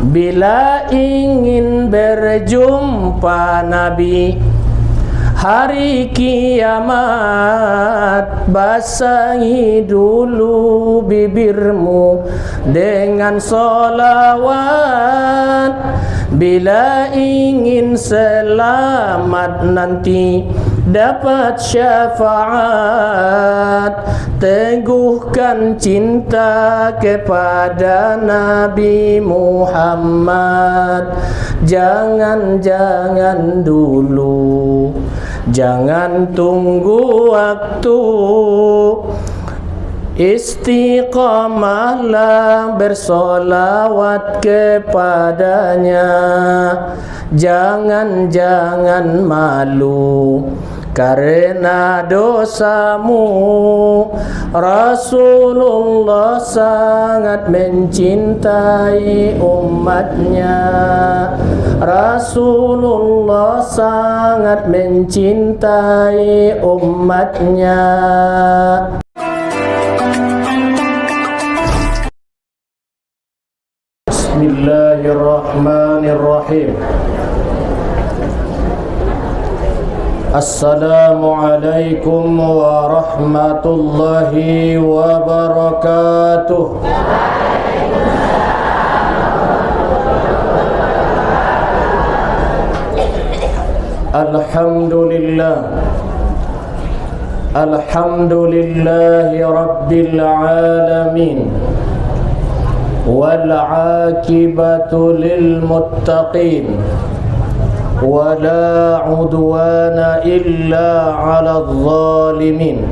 bila ingin berjumpa Nabi. Hari kiamat, basahi dulu bibirmu dengan solawat. Bila ingin selamat nanti dapat syafaat, teguhkan cinta kepada Nabi Muhammad. Jangan dulu, jangan tunggu waktu, istiqamahlah bersolawat kepadanya. Jangan malu karena dosamu. Rasulullah sangat mencintai umatnya. Rasulullah sangat mencintai umatnya. Bismillahirrahmanirrahim. Assalamualaikum warahmatullahi wabarakatuh. Alhamdulillah, alhamdulillahi rabbil alamin, wal aqibatu lil muttaqin, wala udwana illa 'alal zalimin.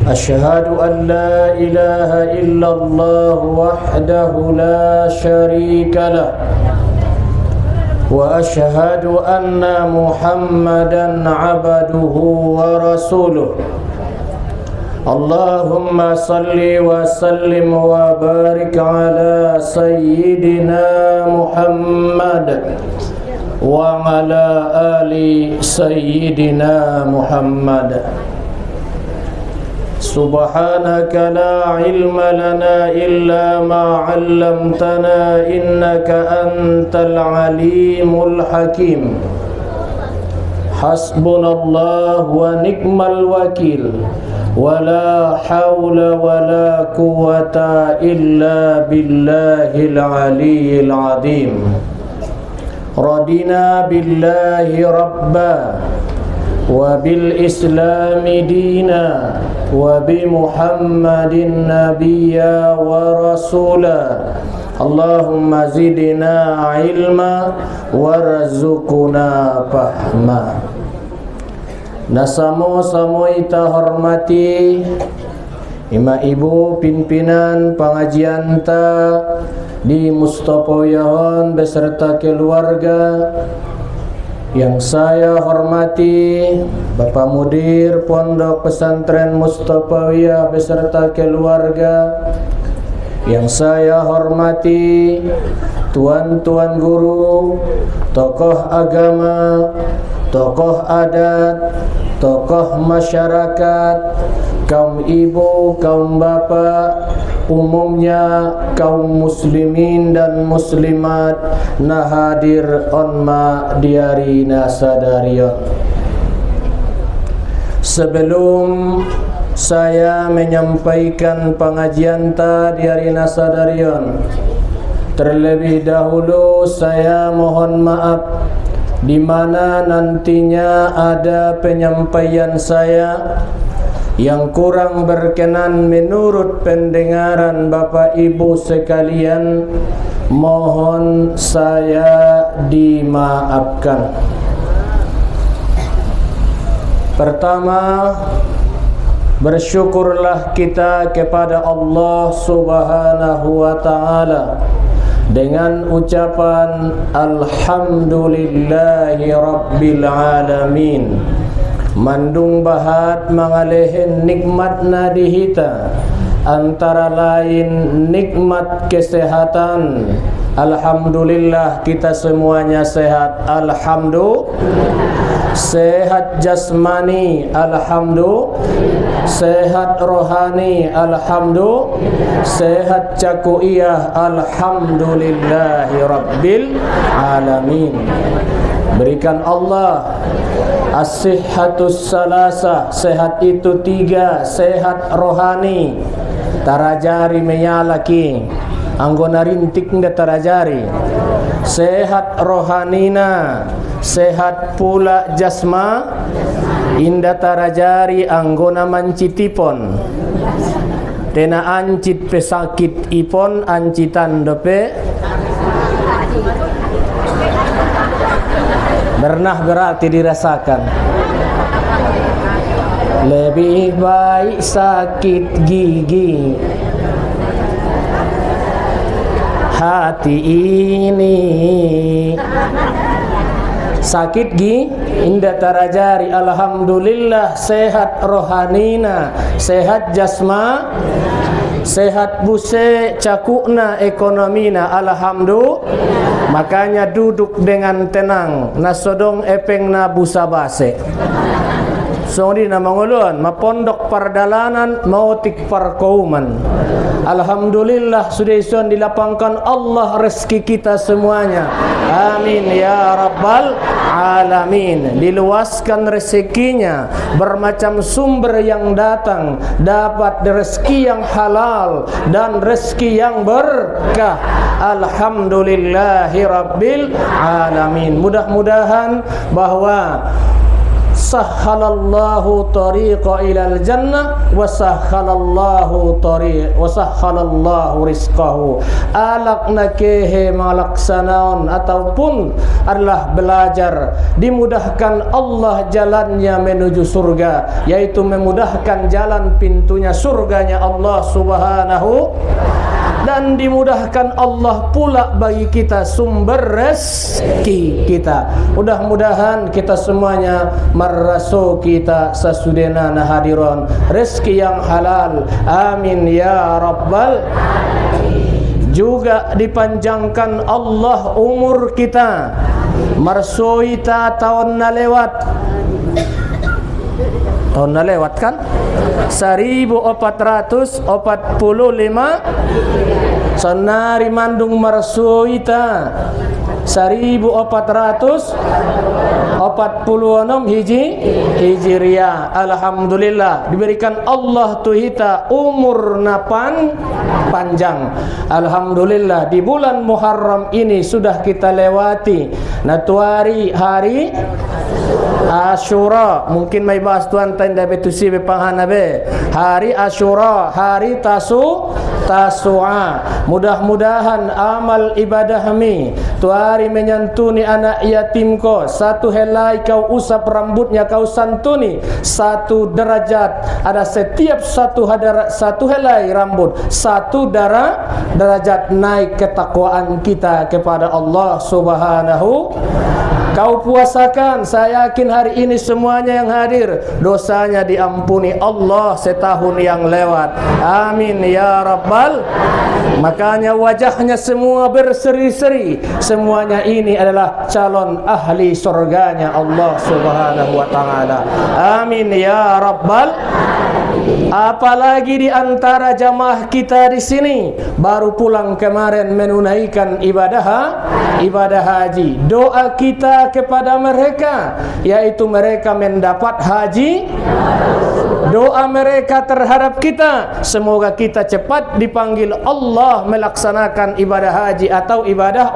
Asyhadu an la ilaha illallah wahdahu la syarika lah, wa asyhadu anna Muhammadan 'abduhu wa rasuluh. Allahumma salli wa sallim wa barik ala sayyidina Muhammad wa ala ali sayyidina Muhammad. Subhanaka la ilma lana illa ma 'allamtana innaka antal alimul hakim. Hasbunallah wa ni'mal wakil, wala hawla wala quwwata illa billahil aliyyil azim. Radina billahi rabba wa bil islami dina wa bi Muhammadin nabiyya wa rasula. Allahumma zidna ilma warzuqna fahma. Nasamo-samo ita hormati ima ibu pimpinan pengajian ta di Mustopawiyahon beserta keluarga. Yang saya hormati Bapak Mudir Pondok Pesantren Mustopawiyah beserta keluarga. Yang saya hormati tuan-tuan guru, tokoh agama, tokoh adat, tokoh masyarakat, kaum ibu, kaum bapak, umumnya kaum muslimin dan muslimat na hadir onma diari nasadarion. Sebelum saya menyampaikan pengajian ta diari nasadarion, terlebih dahulu saya mohon maaf di mana nantinya ada penyampaian saya yang kurang berkenan menurut pendengaran Bapak Ibu sekalian. Mohon saya dimaafkan. Pertama, bersyukurlah kita kepada Allah Subhanahu wa ta'ala dengan ucapan Alhamdulillahi Rabbil Alamin. Mandung bahat mangalehin nikmat nadihita, antara lain nikmat kesehatan. Alhamdulillah kita semuanya sehat. Alhamdulillah. Sehat jasmani, alhamdulillah. sehat rohani, alhamdulillah, sehat cakuiyah, alhamdulillahi rabbil alamin. Berikan Allah as-sihhatus salasah, sehat itu 3, sehat rohani, tarajari menyalaki, anggona rintik nda tarajari, sehat rohanina, sehat pula jasma, inda tarajari anggona mancitipon, tena ancit pesakit ipon, ancitan dope pernah berarti dirasakan. Lebih baik sakit gigi hati ini, sakit gigi indah tarajari, alhamdulillah sehat rohanina, sehat jasma, sehat buse cakukna, ekonomina, alhamdulillah. Makanya duduk dengan tenang, nasodong epengna busa base. Sori na mangulun, mapondok pardalanan, mautik parkauman. Alhamdulillah sudah ison dilapangkan Allah rezeki kita semuanya. Amin ya rabbal alamin. Diluaskan rezekinya, bermacam sumber yang datang, dapat rezeki yang halal dan rezeki yang berkah. Alhamdulillahi rabbil alamin. Mudah-mudahan bahwa sahhalallahu tariqa ilal jannah wa sahhalallahu rizqahu. Alakna kehe malaksanaon ataupun adalah belajar, dimudahkan Allah jalannya menuju surga, yaitu memudahkan jalan pintunya surganya Allah subhanahu, dan dimudahkan Allah pula bagi kita sumber rezeki kita. Mudah-mudahan kita semuanya maraso kita sasudena na hadiron rezeki yang halal, amin ya rabbal. Juga dipanjangkan Allah umur kita, marsoita tahun na lewat, tahun na lewat kan 1445 sonari mandung marsuita 1446 hijriah. Alhamdulillah diberikan Allah tuhita umur napan panjang. Alhamdulillah di bulan Muharram ini sudah kita lewati natuari hari Asyura. Mungkin may bahas tuan tanda betusi bepangana be hari Asyura, hari Tasu'a. Mudah-mudahan amal ibadahmi tuari menyantuni anak yatimko, satu helai kau usap rambutnya kau santuni, 1 derajat ada setiap satu helai rambut, 1 derajat naik ketakwaan kita kepada Allah subhanahu. Kau puasakan, saya yakin hari ini semuanya yang hadir dosanya diampuni Allah setahun yang lewat. Amin ya rabbal. Makanya wajahnya semua berseri-seri. Semuanya ini adalah calon ahli surganya Allah subhanahu wa ta'ala. Amin ya rabbal. Apalagi di antara jamaah kita di sini baru pulang kemarin menunaikan ibadah haji. Doa kita kepada mereka yaitu mereka mendapat haji. Doa mereka terhadap kita, semoga kita cepat dipanggil Allah melaksanakan ibadah haji atau ibadah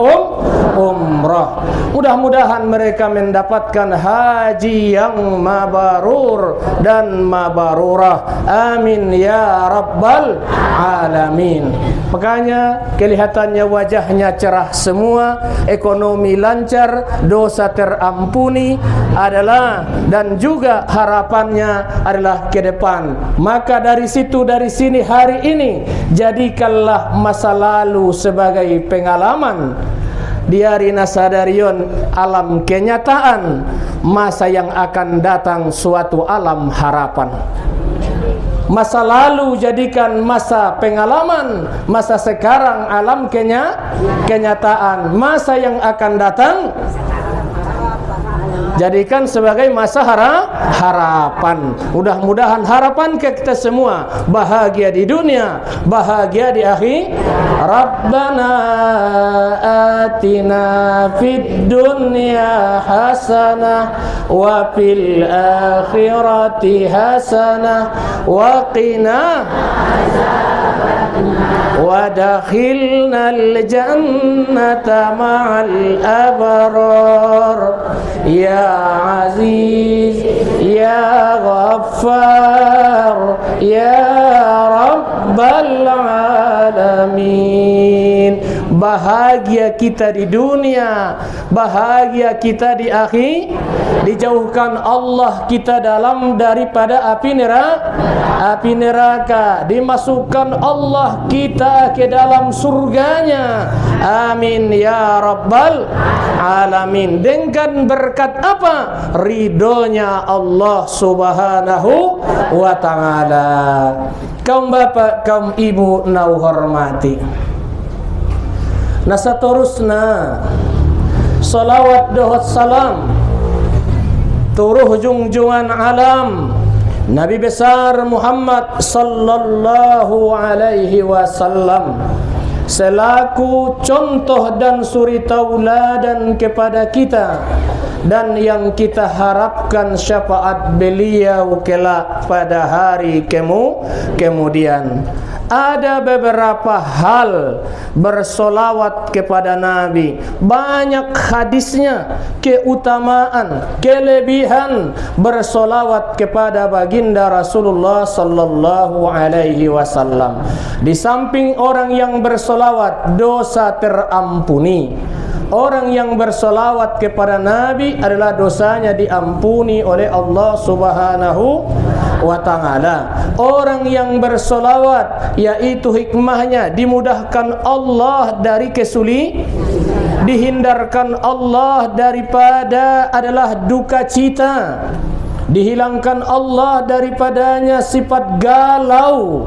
umrah. Mudah-mudahan mereka mendapatkan haji yang mabrur dan mabrurah. Amin ya rabbal alamin. Makanya kelihatannya wajahnya cerah semua, ekonomi lancar, dosa terampuni adalah, dan juga harapannya adalah ke depan. Maka dari situ, dari sini, hari ini jadikanlah masa lalu sebagai pengalaman. Diari nasadarion alam kenyataan, masa yang akan datang suatu alam harapan. Masa lalu jadikan masa pengalaman, masa sekarang alam kenyataan, masa yang akan datang Jadikan sebagai masa harapan. Mudah-mudahan harapan kita semua bahagia di dunia, bahagia di akhir. Rabbana atina fid dunya hasanah wa fil akhirati hasanah wa qina wadakhilnal jannata ma'al abrar ya aziz ya ghaffar ya rabbal alamin. Bahagia kita di dunia, bahagia kita di akhir, dijauhkan Allah kita dalam daripada api neraka, dimasukkan Allah kita ke dalam surganya. Amin ya rabbal alamin. Dengan berkat apa? Ridhonya Allah subhanahu wa ta'ala. Kaum bapak, kaum ibu nau hormati, nah saterusna salawat dohot salam turuh jungjungan alam Nabi besar Muhammad sallallahu alaihi wasallam selaku contoh dan suri tauladan kepada kita, dan yang kita harapkan syafaat beliau kelak pada hari kemudian. Ada beberapa hal bersolawat kepada Nabi, banyak hadisnya, keutamaan, kelebihan bersolawat kepada baginda Rasulullah sallallahu alaihi wasallam. Di samping orang yang bersolawat dosa terampuni, orang yang bersolawat kepada Nabi adalah dosanya diampuni oleh Allah subhanahu wa ta'ala. Orang yang bersolawat, yaitu hikmahnya dimudahkan Allah dari kesulitan, dihindarkan Allah daripada adalah duka cita, dihilangkan Allah daripadanya sifat galau,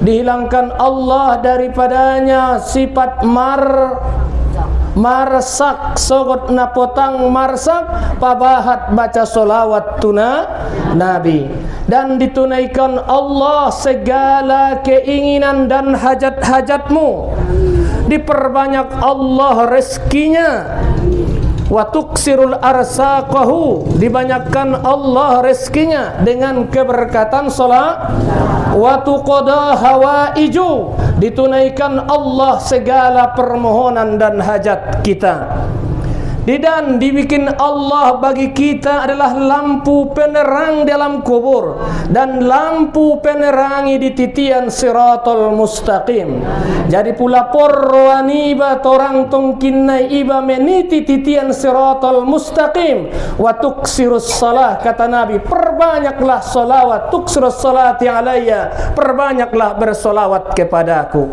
dihilangkan Allah daripadanya sifat marsak, sogot napotang marsak, pabahat baca solawat tuna Nabi, dan ditunaikan Allah segala keinginan dan hajat-hajatmu, diperbanyak Allah rezekinya. Wa tuksirul arsaqahu, dibanyakkan Allah rezekinya dengan keberkatan salat. Wa tuqada hawaiju, ditunaikan Allah segala permohonan dan hajat kita. Dan dibikin Allah bagi kita adalah lampu penerang dalam kubur dan lampu penerangi di titian siratul mustaqim. Jadi pula porwaniba torang tongkinnai iba meniti titian siratul mustaqim. Wa tuksirus salah, kata Nabi, perbanyaklah salawat, tuksirus salati alayya, perbanyaklah bersolawat kepadaku.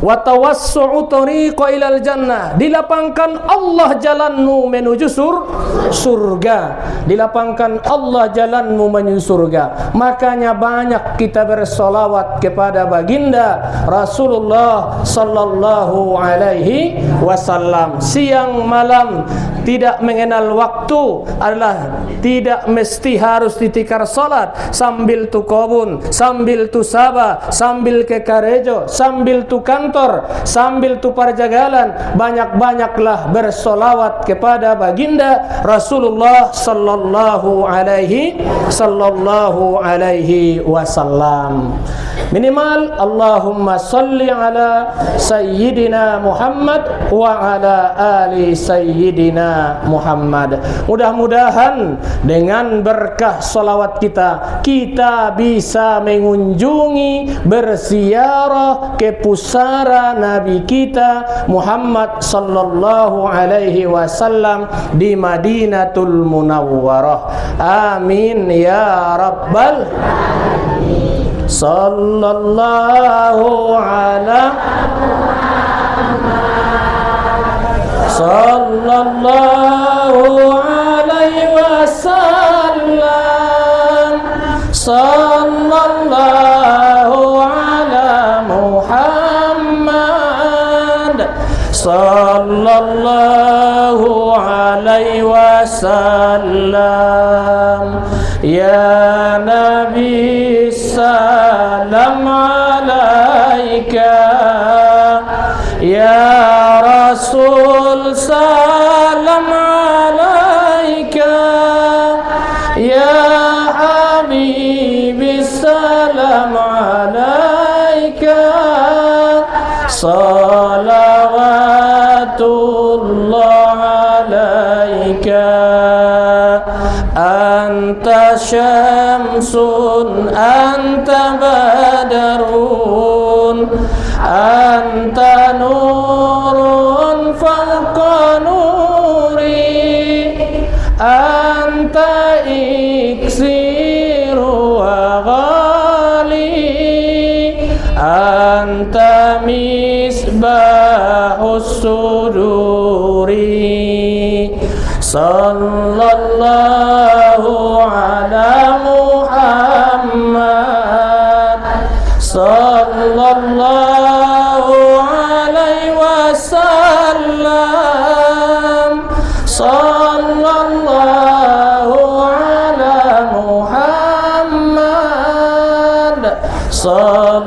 Wa tawassu'u tariqa ilal jannah, dilapangkan Allah jalanmu menuju surga, dilapangkan Allah jalanmu menuju surga. Makanya banyak kita bersolawat kepada baginda Rasulullah sallallahu alaihi wasallam. Siang malam tidak mengenal waktu, adalah tidak mesti harus ditikar salat, sambil tu kobun, sambil tu sabah, sambil ke karejo, sambil tu kantor, sambil tu perjalanan, banyak-banyaklah bersolawat kepada baginda Rasulullah sallallahu alaihi wasallam. Minimal Allahumma salli ala sayyidina Muhammad wa ala ali sayyidina Muhammad. Mudah-mudahan dengan berkah salawat kita bisa mengunjungi, berziarah ke pusara Nabi kita Muhammad sallallahu alaihi wasallam di Madinatul Munawwarah. Amin ya rabbal alamin. Sallallahu ala sallallahu alaihi wasallam, sallallahu ala Muhammad, sallallahu alaihi wasallam. Ya Nabi salam alaika, ya Rasul salam alaika, ya Habibi salam alaika, salawatullah alaika. Anta syamsun, anta badarun, anta nurun fawqa nuri, anta iksiru wa ghali, anta misbahus suduri. Sallallahu ala Muhammad, sallallahu alaihi wasallam, sallallahu ala Muhammad, sallallahu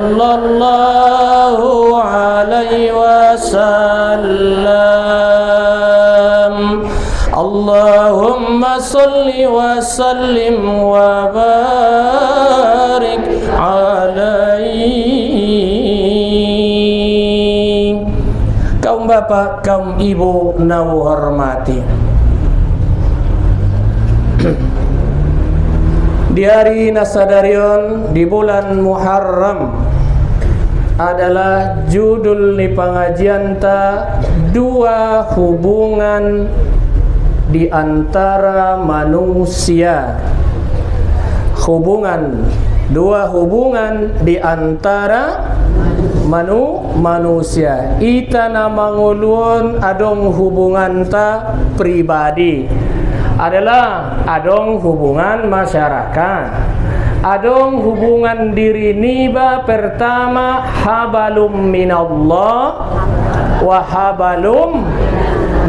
alaihi wasallam. Allahumma salli wa sallim wa barik alaihi. Kaum bapak, kaum ibu nau hormati, di hari Nasadarion di bulan Muharram adalah judul ni pengajian ta dua hubungan di antara manusia. Dua hubungan di antara manusia. Ita nama nguluan adong hubungan ta pribadi, adalah adong hubungan masyarakat, adong hubungan diri niba. Pertama, habalum minallah wa habalum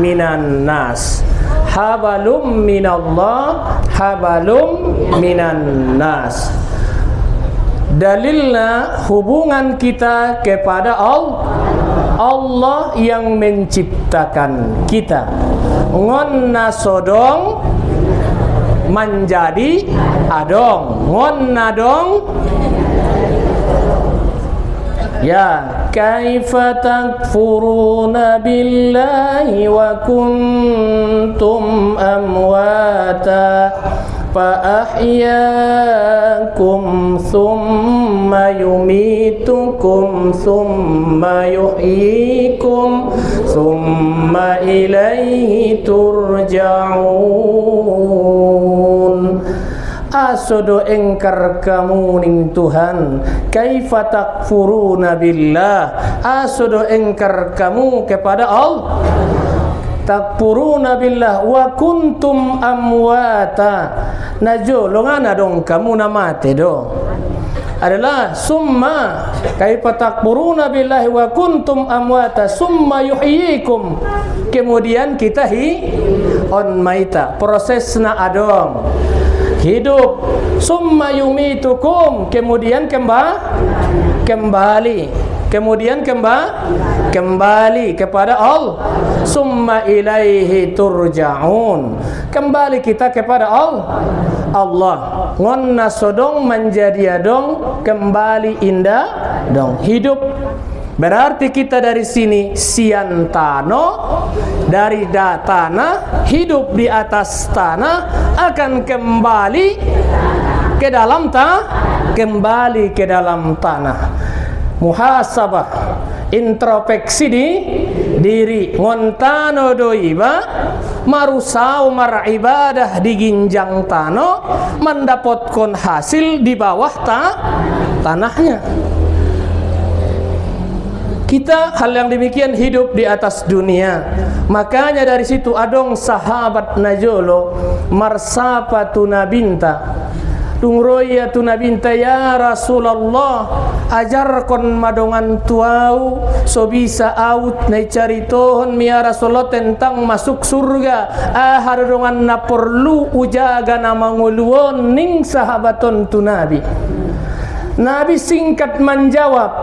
minan nas. Habalum minallah, habalum minan nas. Dalilnya hubungan kita kepada Allah yang menciptakan kita. Ngonna sodong menjadi adong, ngonna dong. Ya, kaifa takfuruna billahi wa kuntum amwata fa ahyaakum thumma yumitukum thumma yuhyikum thumma ilaihi turja'un. Asodo engkar kamu ning Tuhan, kaifa takfuruna billah, asodo engkar kamu kepada Allah. Takfuruna billah wa kuntum amwata, najo longana dong kamu namate do. Adalah summa kaifa takfuruna billahi wa kuntum amwata summa yuhyikum, kemudian kita on maita, prosesna adong hidup, summa yumitukum, kemudian kembali, kemudian kembali kepada Allah, summa ilaihi turja'un, kembali kita kepada Allah. Ngonna sodong menjadi adong, kembali indah dong hidup. Berarti kita dari sini siantano, dari tanah, hidup di atas tanah, akan kembali ke dalam kembali ke dalam tanah. Muhasabah, introspeksi di diri, ngontano doiba marusau maribadah di ginjang tano, mendapatkan hasil di bawah tanahnya. Kita hal yang demikian hidup di atas dunia. Makanya dari situ adong sahabat najolo marsapatuna binta, Dungroi ya tu nabinta ya Rasulullah ajarkon madongan tuau so bisa out na caritohon ya Rasulullah tentang masuk surga harodongan na perlu ujaga na manguluon ning sahabaton tu nabi. Nabi singkat menjawab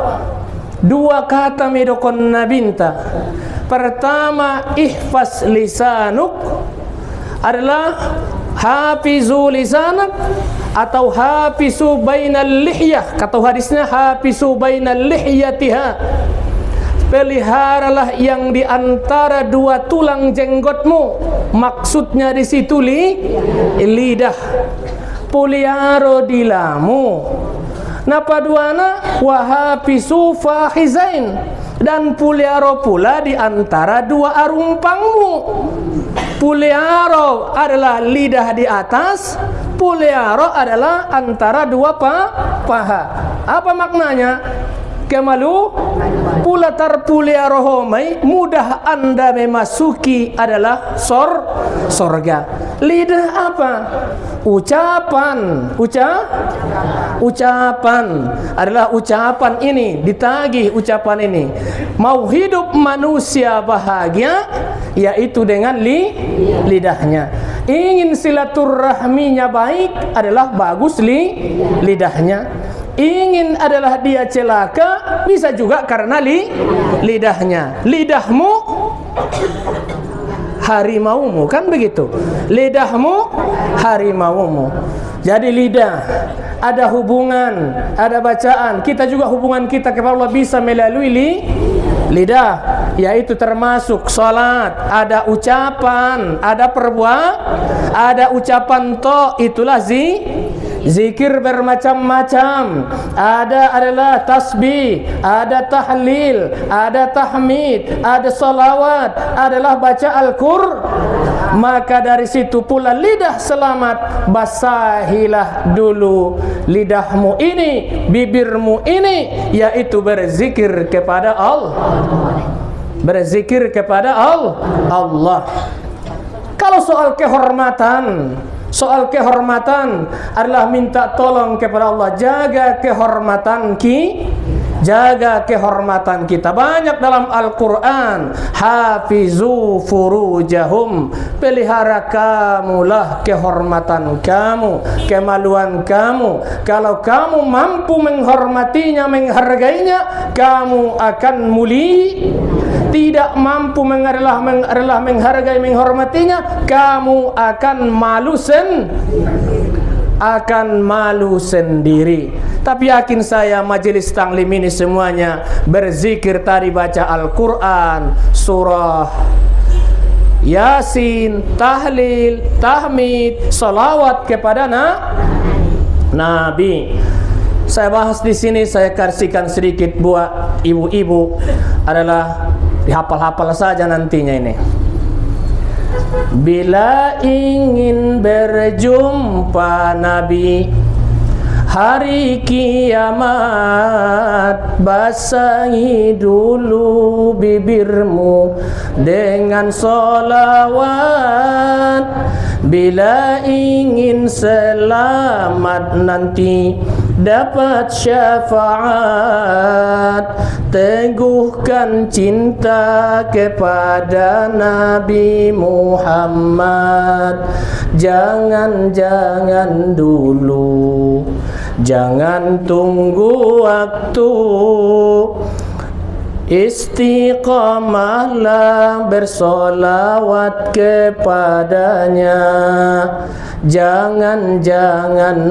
dua kata medokon nabinta. Pertama, ihfaz lisanuk adalah hafizu lisanak atau hafizu bainal lihyah, kata hadisnya hafizu bainal lihyatiha, peliharalah yang di antara dua tulang jenggotmu. Maksudnya di situ lidah. Puliaro dilamu. Napa duana wa hafizu fahizain, dan puliaro pula di antara dua arumpangmu. Puliaro adalah lidah di atas, puliaro adalah antara dua paha. Apa maknanya? Kemalu pula terpuliaro homai mudah anda memasuki adalah sorga. Lidah apa? Ucapan adalah ucapan ini, ditagih ucapan ini. Mau hidup manusia bahagia yaitu dengan lidahnya. Ingin silaturahminya baik adalah bagus lidahnya. Ingin adalah dia celaka bisa juga karena lidahnya. Lidahmu harimaumu, kan begitu? Lidahmu harimaumu. Jadi lidah ada hubungan, ada bacaan. Kita juga hubungan kita kepada Allah bisa melalui lidah, yaitu termasuk salat, ada ucapan, ada perbuatan, ada ucapan itulah zikir bermacam-macam. Ada adalah tasbih, ada tahlil, ada tahmid, ada salawat, adalah baca Al-Qur'an. Maka dari situ pula lidah selamat. Basahilah dulu lidahmu ini, bibirmu ini, yaitu berzikir kepada Allah. Berzikir kepada Allah. Kalau soal kehormatan adalah minta tolong kepada Allah, jaga kehormatan kita. Banyak dalam Al-Quran, hafizu furujahum, pelihara kamulah kehormatan kamu, kemaluan kamu. Kalau kamu mampu menghormatinya, menghargainya, kamu akan mulia. Tidak mampu menghargai, menghormatinya, kamu akan malu sendiri. Tapi yakin saya majelis taklim ini semuanya berzikir tadi, baca Al-Quran, surah Yasin, tahlil, tahmid, salawat kepada Nabi. Saya bahas di sini, saya kasihkan sedikit buat ibu-ibu, adalah dihafal-hafal saja nantinya ini. Bila ingin berjumpa Nabi hari kiamat, basahi dulu bibirmu dengan sholawat. Bila ingin selamat nanti dapat syafaat, teguhkan cinta kepada Nabi Muhammad. Jangan dulu, jangan tunggu waktu, istiqamahlah bersolawat kepadanya. Jangan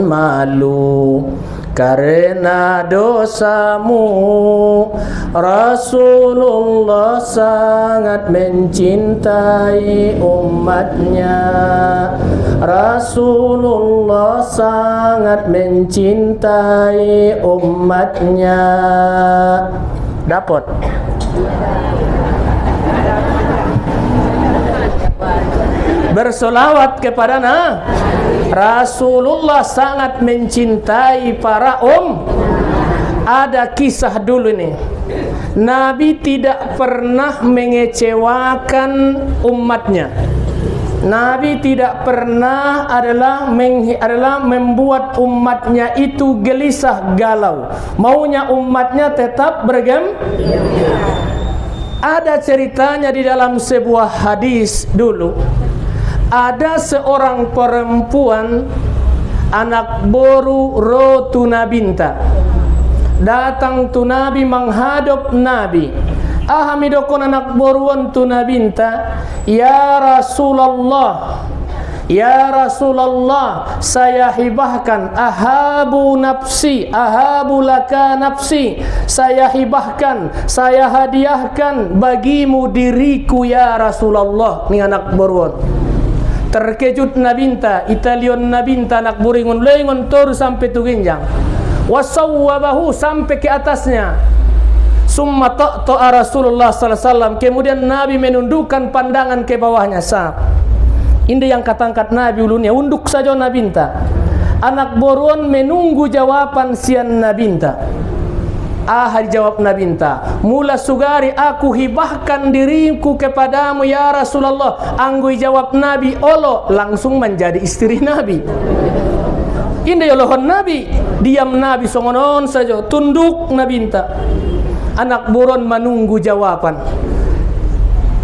malu karena dosamu. Rasulullah sangat mencintai umatnya. Rasulullah sangat mencintai umatnya. Dapat. Bersolawat kepada Rasulullah sangat mencintai para Ada kisah dulu nih. Nabi tidak pernah mengecewakan umatnya. Nabi tidak pernah adalah membuat umatnya itu gelisah galau. Maunya umatnya tetap Ada ceritanya di dalam sebuah hadis dulu. Ada seorang perempuan anak boru Rotuna binta. Datang tu Nabi menghadap Nabi. Ahamidokon anak boruan tu Nabinta, ya Rasulullah, ya Rasulullah, saya hibahkan, ahabu nafsi, ahabu laka nafsi, saya hibahkan, saya hadiahkan bagimu diriku ya Rasulullah. Ni anak boruan. Terkejut Nabinta, Italion Nabinta anak boringon lengon tor sampai tu ginjang. Wasawwabahu sampai ke atasnya. Summa ta'ta'a Rasulullah sallallahu alaihi wasallam. Kemudian Nabi menundukkan pandangan ke bawahnya. Ini yang kata-kata Nabi ulunya, unduk saja Nabinta. Anak boron menunggu jawaban sian Nabinta. Jawab Nabinta, mula sugari aku hibahkan diriku kepadamu ya Rasulullah. Anggui jawab Nabi, olo langsung menjadi istri Nabi. Ini yolohon Nabi, diam Nabi songonon saja, tunduk Nabinta. Anak buron menunggu jawaban.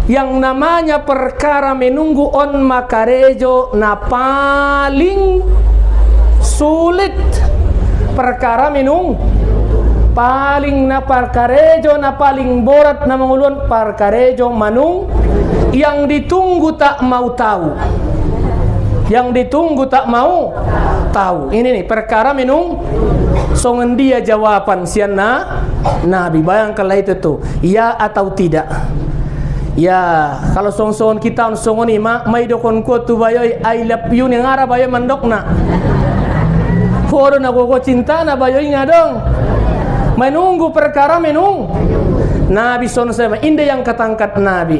Yang namanya perkara menunggu on makarejo na paling sulit. Perkara menunggu paling na perkarejo na paling borat na mengulun perkarejo manung yang ditunggu tak mau tahu. Yang ditunggu tak mau tahu. Ini nih perkara menunggu. Songan dia jawaban siana Nabi. Bayangkanlah itu tuh, ya atau tidak. Ya, kalau song-songon kita songon ima may dokon ko tu bayoy I love you yang ara bayoy mandok na. Foro na ko cinta na bayoy nga dong. Menunggu perkara menung. Nabi son sama indah yang katangkat Nabi.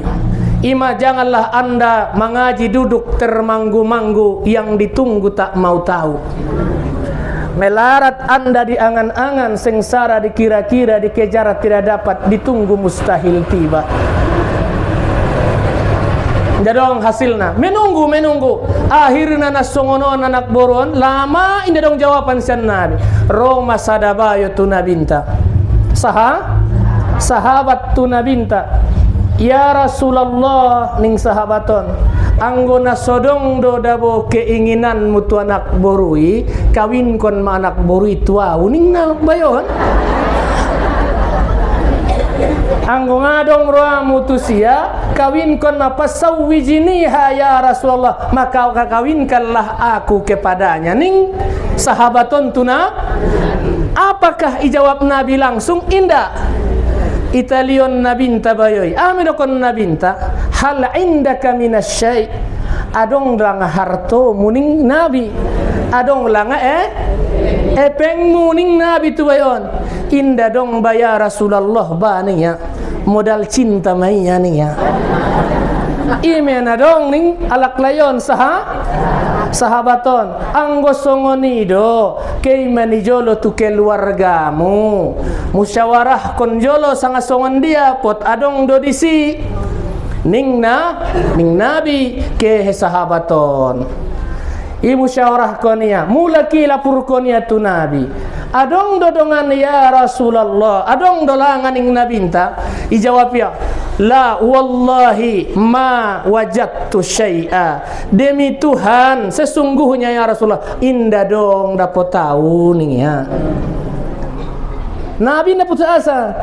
Ima janganlah anda mengaji duduk termanggu-manggu yang ditunggu tak mau tahu. Melarat anda di angan-angan, sengsara dikira-kira, dikejar tidak dapat, ditunggu mustahil tiba. Jadong hasilna menunggu. Akhirnya nasongonon anak boron lama ini dong jawaban sian Nabi. Roma sadabayo tu Nabinta. Sahabat tu Nabinta. Ya Rasulullah ning sahabaton. Anggona sodong do dabo keinginan mutu anak borui kawin kon ma anak borui tua uning na bayon. Anggo ngadong roa mutusia kawin kon ma pasawijiniha ya Rasulullah, maka kakawinkanlah aku kepadanya. Ning sahabaton tuna. Apakah ijawab Nabi langsung? Indah. Italion Nabinta bayoy. Aminokon Nabinta, hal indaka minasyai. Adong langa harto muning Nabi. Adong langa epeng muning Nabi tu bayon. Inda dong bayar Rasulullah baniya. Modal cinta mainya niya. Imena dong ning alak layon sahabaton. Anggo songonido kay manijolo tu keluargamu. Musyawarah konjolo sanga songon dia pot adong do disi. Ning Nabi ke sahabaton. Ibu syawarah konia mula kila purkonia tu Nabi. Adong dodongan ya Rasulullah, adong dolangan ing Nabinta. Ijawab ya, la wallahi ma wajadtu syai'a. Demi Tuhan sesungguhnya ya Rasulullah inda dong dapat tahu nih ya. Nabi na putus asa.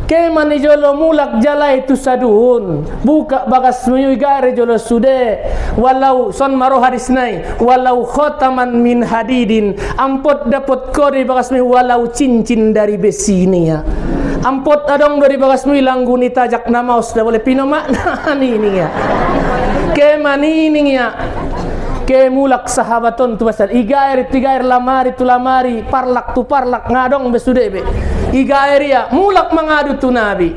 Kay mani jolo mulak jala itu sadun buka bagas muyugare jolo sude walau son maro hadis nai walau khotaman min hadidin ampot dapot kori bagas mi walau cincin dari besi ini ya. Ampot adong dari bagas mi langguni tajak nama sudah boleh pino makna ini ya. Kay mani ini ya. Ke mulak sahabaton tu pasal igair lamari tu lamari parlak tu parlak ngadong besude be igair ya mulak mengadu tu Nabi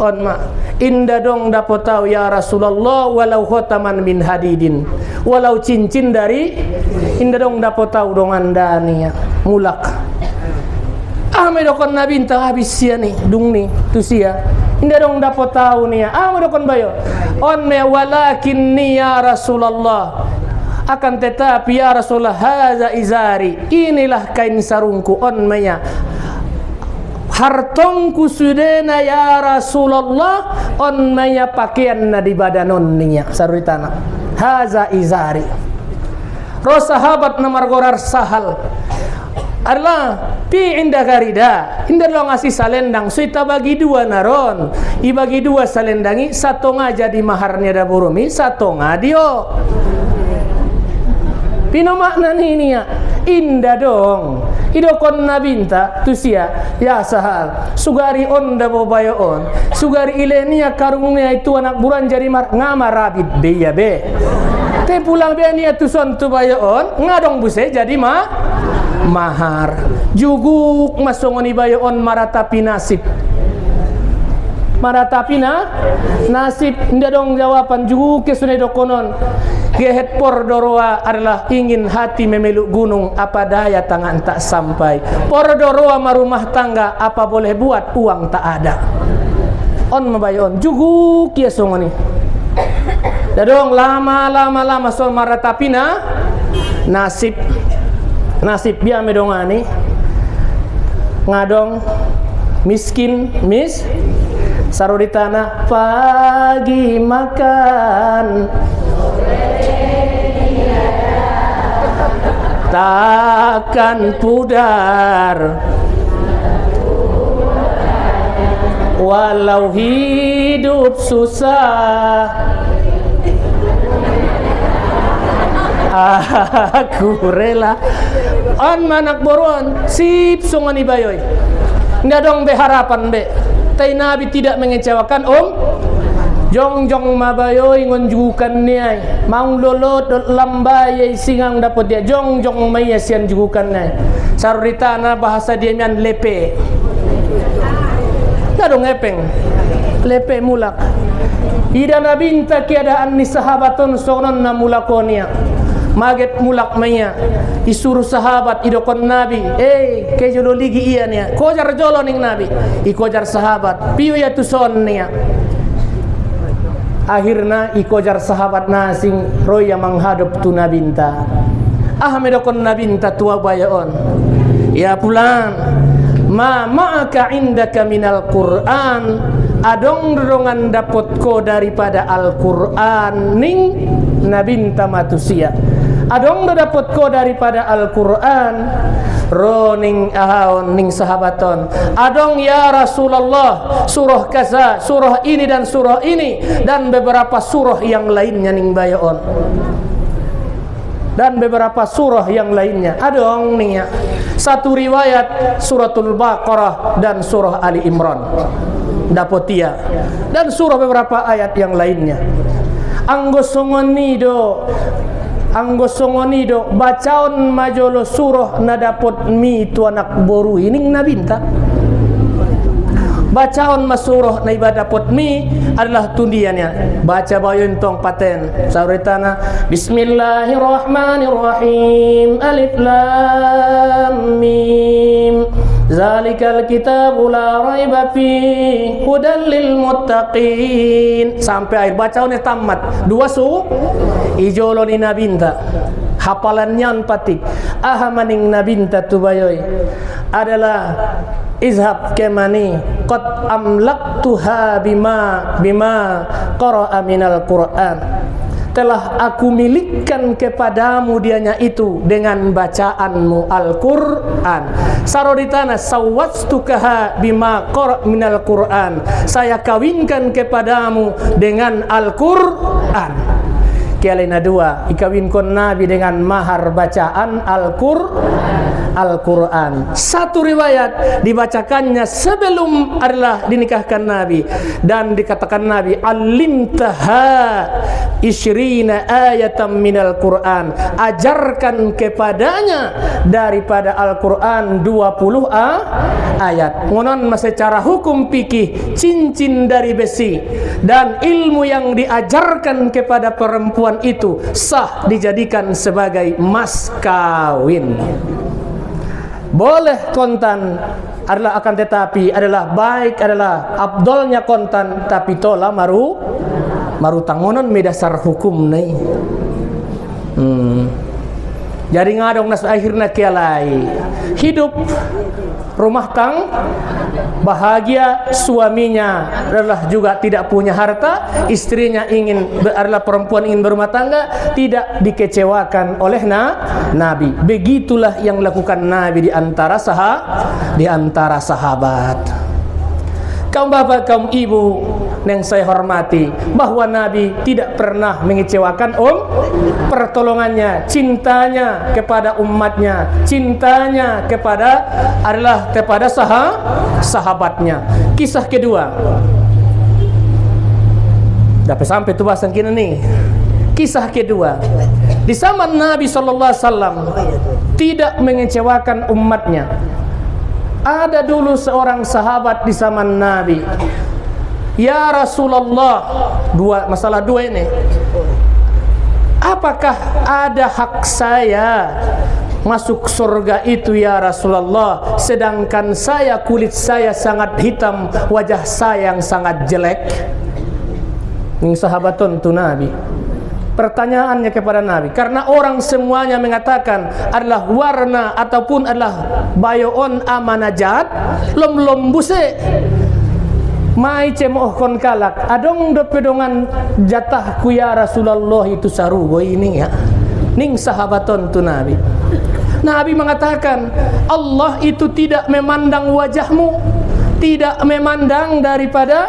on ma inda dong dapat tahu ya Rasulullah walau khotaman min hadidin walau cincin dari inda dong dapat tahu dong anda nih ya mulak medokon Nabi entah habis sia nih dung nih tu sia Indah dong dapat tahu nih. Dokon bayo. On me walakinni ya Rasulullah. Akan tetapi ya Rasulullah haza izari. Inilah kain sarungku on maya. Hartongku sudena ya Rasulullah on maya pakaian na di badanon niya saruritana. Haza izari. Ro sahabat nomor gorar sahal. Adalah pi indah garida indah lo ngasih salendang suita bagi dua naron ibagi dua salendangi satu jadi maharnya da burumi satu dio pino makna ini ya indah dong idokon nabinta tusia ya sahal sugari on da bobayo on sugari ilenia karungnya itu anak buran jadi ngamar rabit be ya be te pulang be nia tuson tu bayo on ngadong buse jadi mahar juguk masongoni bayo on maratapi nasib nasib nda dong jawaban juguk ke sunai dokonon gehet por doroa adalah ingin hati memeluk gunung apa daya tangan tak sampai por doroa marumah tangga apa boleh buat uang tak ada on mabayon juguk ya songoni nda dong lama so maratapi nasib biar medongani ngadong miskin saruritana pagi makan takkan pudar walau hidup susah aku rela on manak boron sip songoni bayoy nggak dong beharapan be tay nabi tidak mengecewakan jong mabayoy ngonjukan niay mau lolot lambayay singang dapat dia jong maya sian jugukan niay saruritana bahasa dia mian lepe nggak dong epeng lepe mulak ida nabinta keadaan ni sahabaton sonon na mulakonia maget mulak maya isuruh sahabat idokon nabi kejolo ligi iya nia kojar jolo ning nabi ikojar sahabat piyo ya tuson nia akhirna ikojar sahabat nasing roya menghadap tu nabinta medokon nabinta tua bayaon ya pulang ma'aka indaka minal Qur'an adong dorongan dapot ko daripada Al-Qur'an ning nabinta matusia adong dapot ko daripada Al-Qur'an roning ahon ning sahabaton adong ya Rasulullah surah kaza surah ini dan surah ini dan beberapa surah yang lainnya ning bayon dan beberapa surah yang lainnya adong ning ya satu riwayat suratul Baqarah dan surah Ali Imran dapotia dan surah beberapa ayat yang lainnya anggosongonido bacaon majolo surah nadapot mi tu anak boru ini nabinta bacaon masurah na ibadah potmi adalah tundiannya baca bayon tong paten sauritana bismillahirrahmanirrahim alif lam mim zalikal kitabu la raiba fi hudal lil muttaqin sampai akhir bacaonnya tamat dua ijolo ni nabinta hafalannya patik ahamaning nabinta tubayoy adalah izhab kemani qad amlaktuha bima qara'a minal Qur'an telah aku milikkan kepadamu dianya itu dengan bacaanmu Al-Qur'an saroditana sawwatstukaha bima qara' minal Qur'an saya kawinkan kepadamu dengan Al-Qur'an kialina dua ikawin kon nabi dengan mahar bacaan Al-Qur'an. Satu riwayat dibacakannya sebelum adalah dinikahkan Nabi dan dikatakan Nabi alimtaha isyrina ayatan minal Qur'an ajarkan kepadanya daripada Al-Qur'an 20 ayat. Ngonon secara hukum fikih cincin dari besi dan ilmu yang diajarkan kepada perempuan itu sah dijadikan sebagai mas kawin. Boleh kontan adalah akan tetapi adalah baik, adalah abdolnya kontan, tapi tola maru tangonon medasar hukum nih. Jadi ngadong nas akhirnya kialai hidup rumah tang bahagia, suaminya adalah juga tidak punya harta, istrinya adalah perempuan ingin berumah tangga, tidak dikecewakan oleh Nabi. Begitulah yang lakukan Nabi di antara sahabat. Kaum bapak, kaum ibu yang saya hormati, bahwa Nabi tidak pernah mengecewakan pertolongannya, cintanya kepada umatnya, cintanya kepada sahabatnya. Kisah kedua, dapat sampai tu bahasan kita nih. Kisah kedua, di zaman Nabi SAW tidak mengecewakan umatnya. Ada dulu seorang sahabat di zaman Nabi. Ya Rasulullah, masalah dua ini. Apakah ada hak saya masuk surga itu ya Rasulullah, sedangkan kulit saya sangat hitam, wajah saya yang sangat jelek? Ini sahabatun tu Nabi. Pertanyaannya kepada Nabi, karena orang semuanya mengatakan adalah warna ataupun adalah bayoon amanajat lom buse mai cemoh kon kalak adong do pedongan jatahku ya Rasulullah itu sarugo ini ya. Ning sahabaton tu Nabi. Nabi mengatakan Allah itu tidak memandang wajahmu, tidak memandang daripada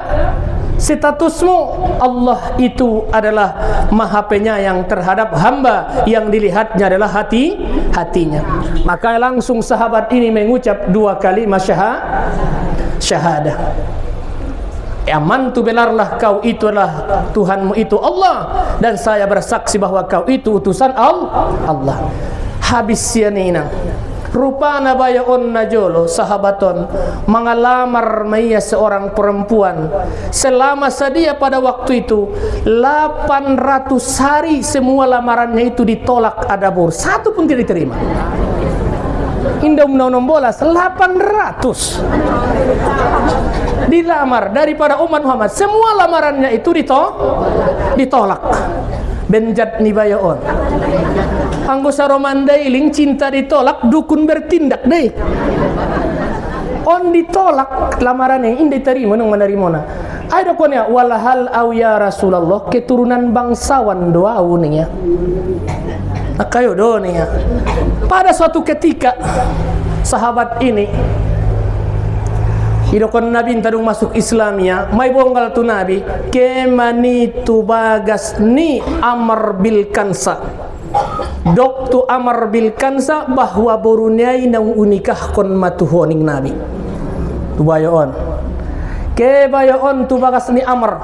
statusmu. Allah itu adalah maha penyayang terhadap hamba, yang dilihatnya adalah hatinya. Maka langsung sahabat ini mengucap dua kalimat syahadah. Amantu, benarlah kau itu adalah Tuhanmu itu Allah, dan saya bersaksi bahwa kau itu utusan Allah. Habis sianina rupana bayaon najolo sahabaton mengalamar maya seorang perempuan selama sedia pada waktu itu 800 hari, semua lamarannya itu ditolak adabur, satu pun tidak diterima. Indah menom bolas 800 dilamar daripada umat Muhammad, semua lamarannya itu ditolak. Benjat ni bayaon anggota romandailing cinta ditolak, dukun bertindak deh. On ditolak lamarannya, ini diterima nung menerimona. Ada konya walahal au ya Rasulullah, keturunan bangsawan doa nih ya. Akayo do nih ya. Pada suatu ketika sahabat ini hidokon Nabi tadung masuk Islamia, mai bonggal tu Nabi kemani tu bagas ni Amr bil Kansa. Dok tu Amr bil Kansa bahwa boruniai nang unikah kon matuhoning Nabi. Tu bayon. Ke bayon tu bagas ni Amr.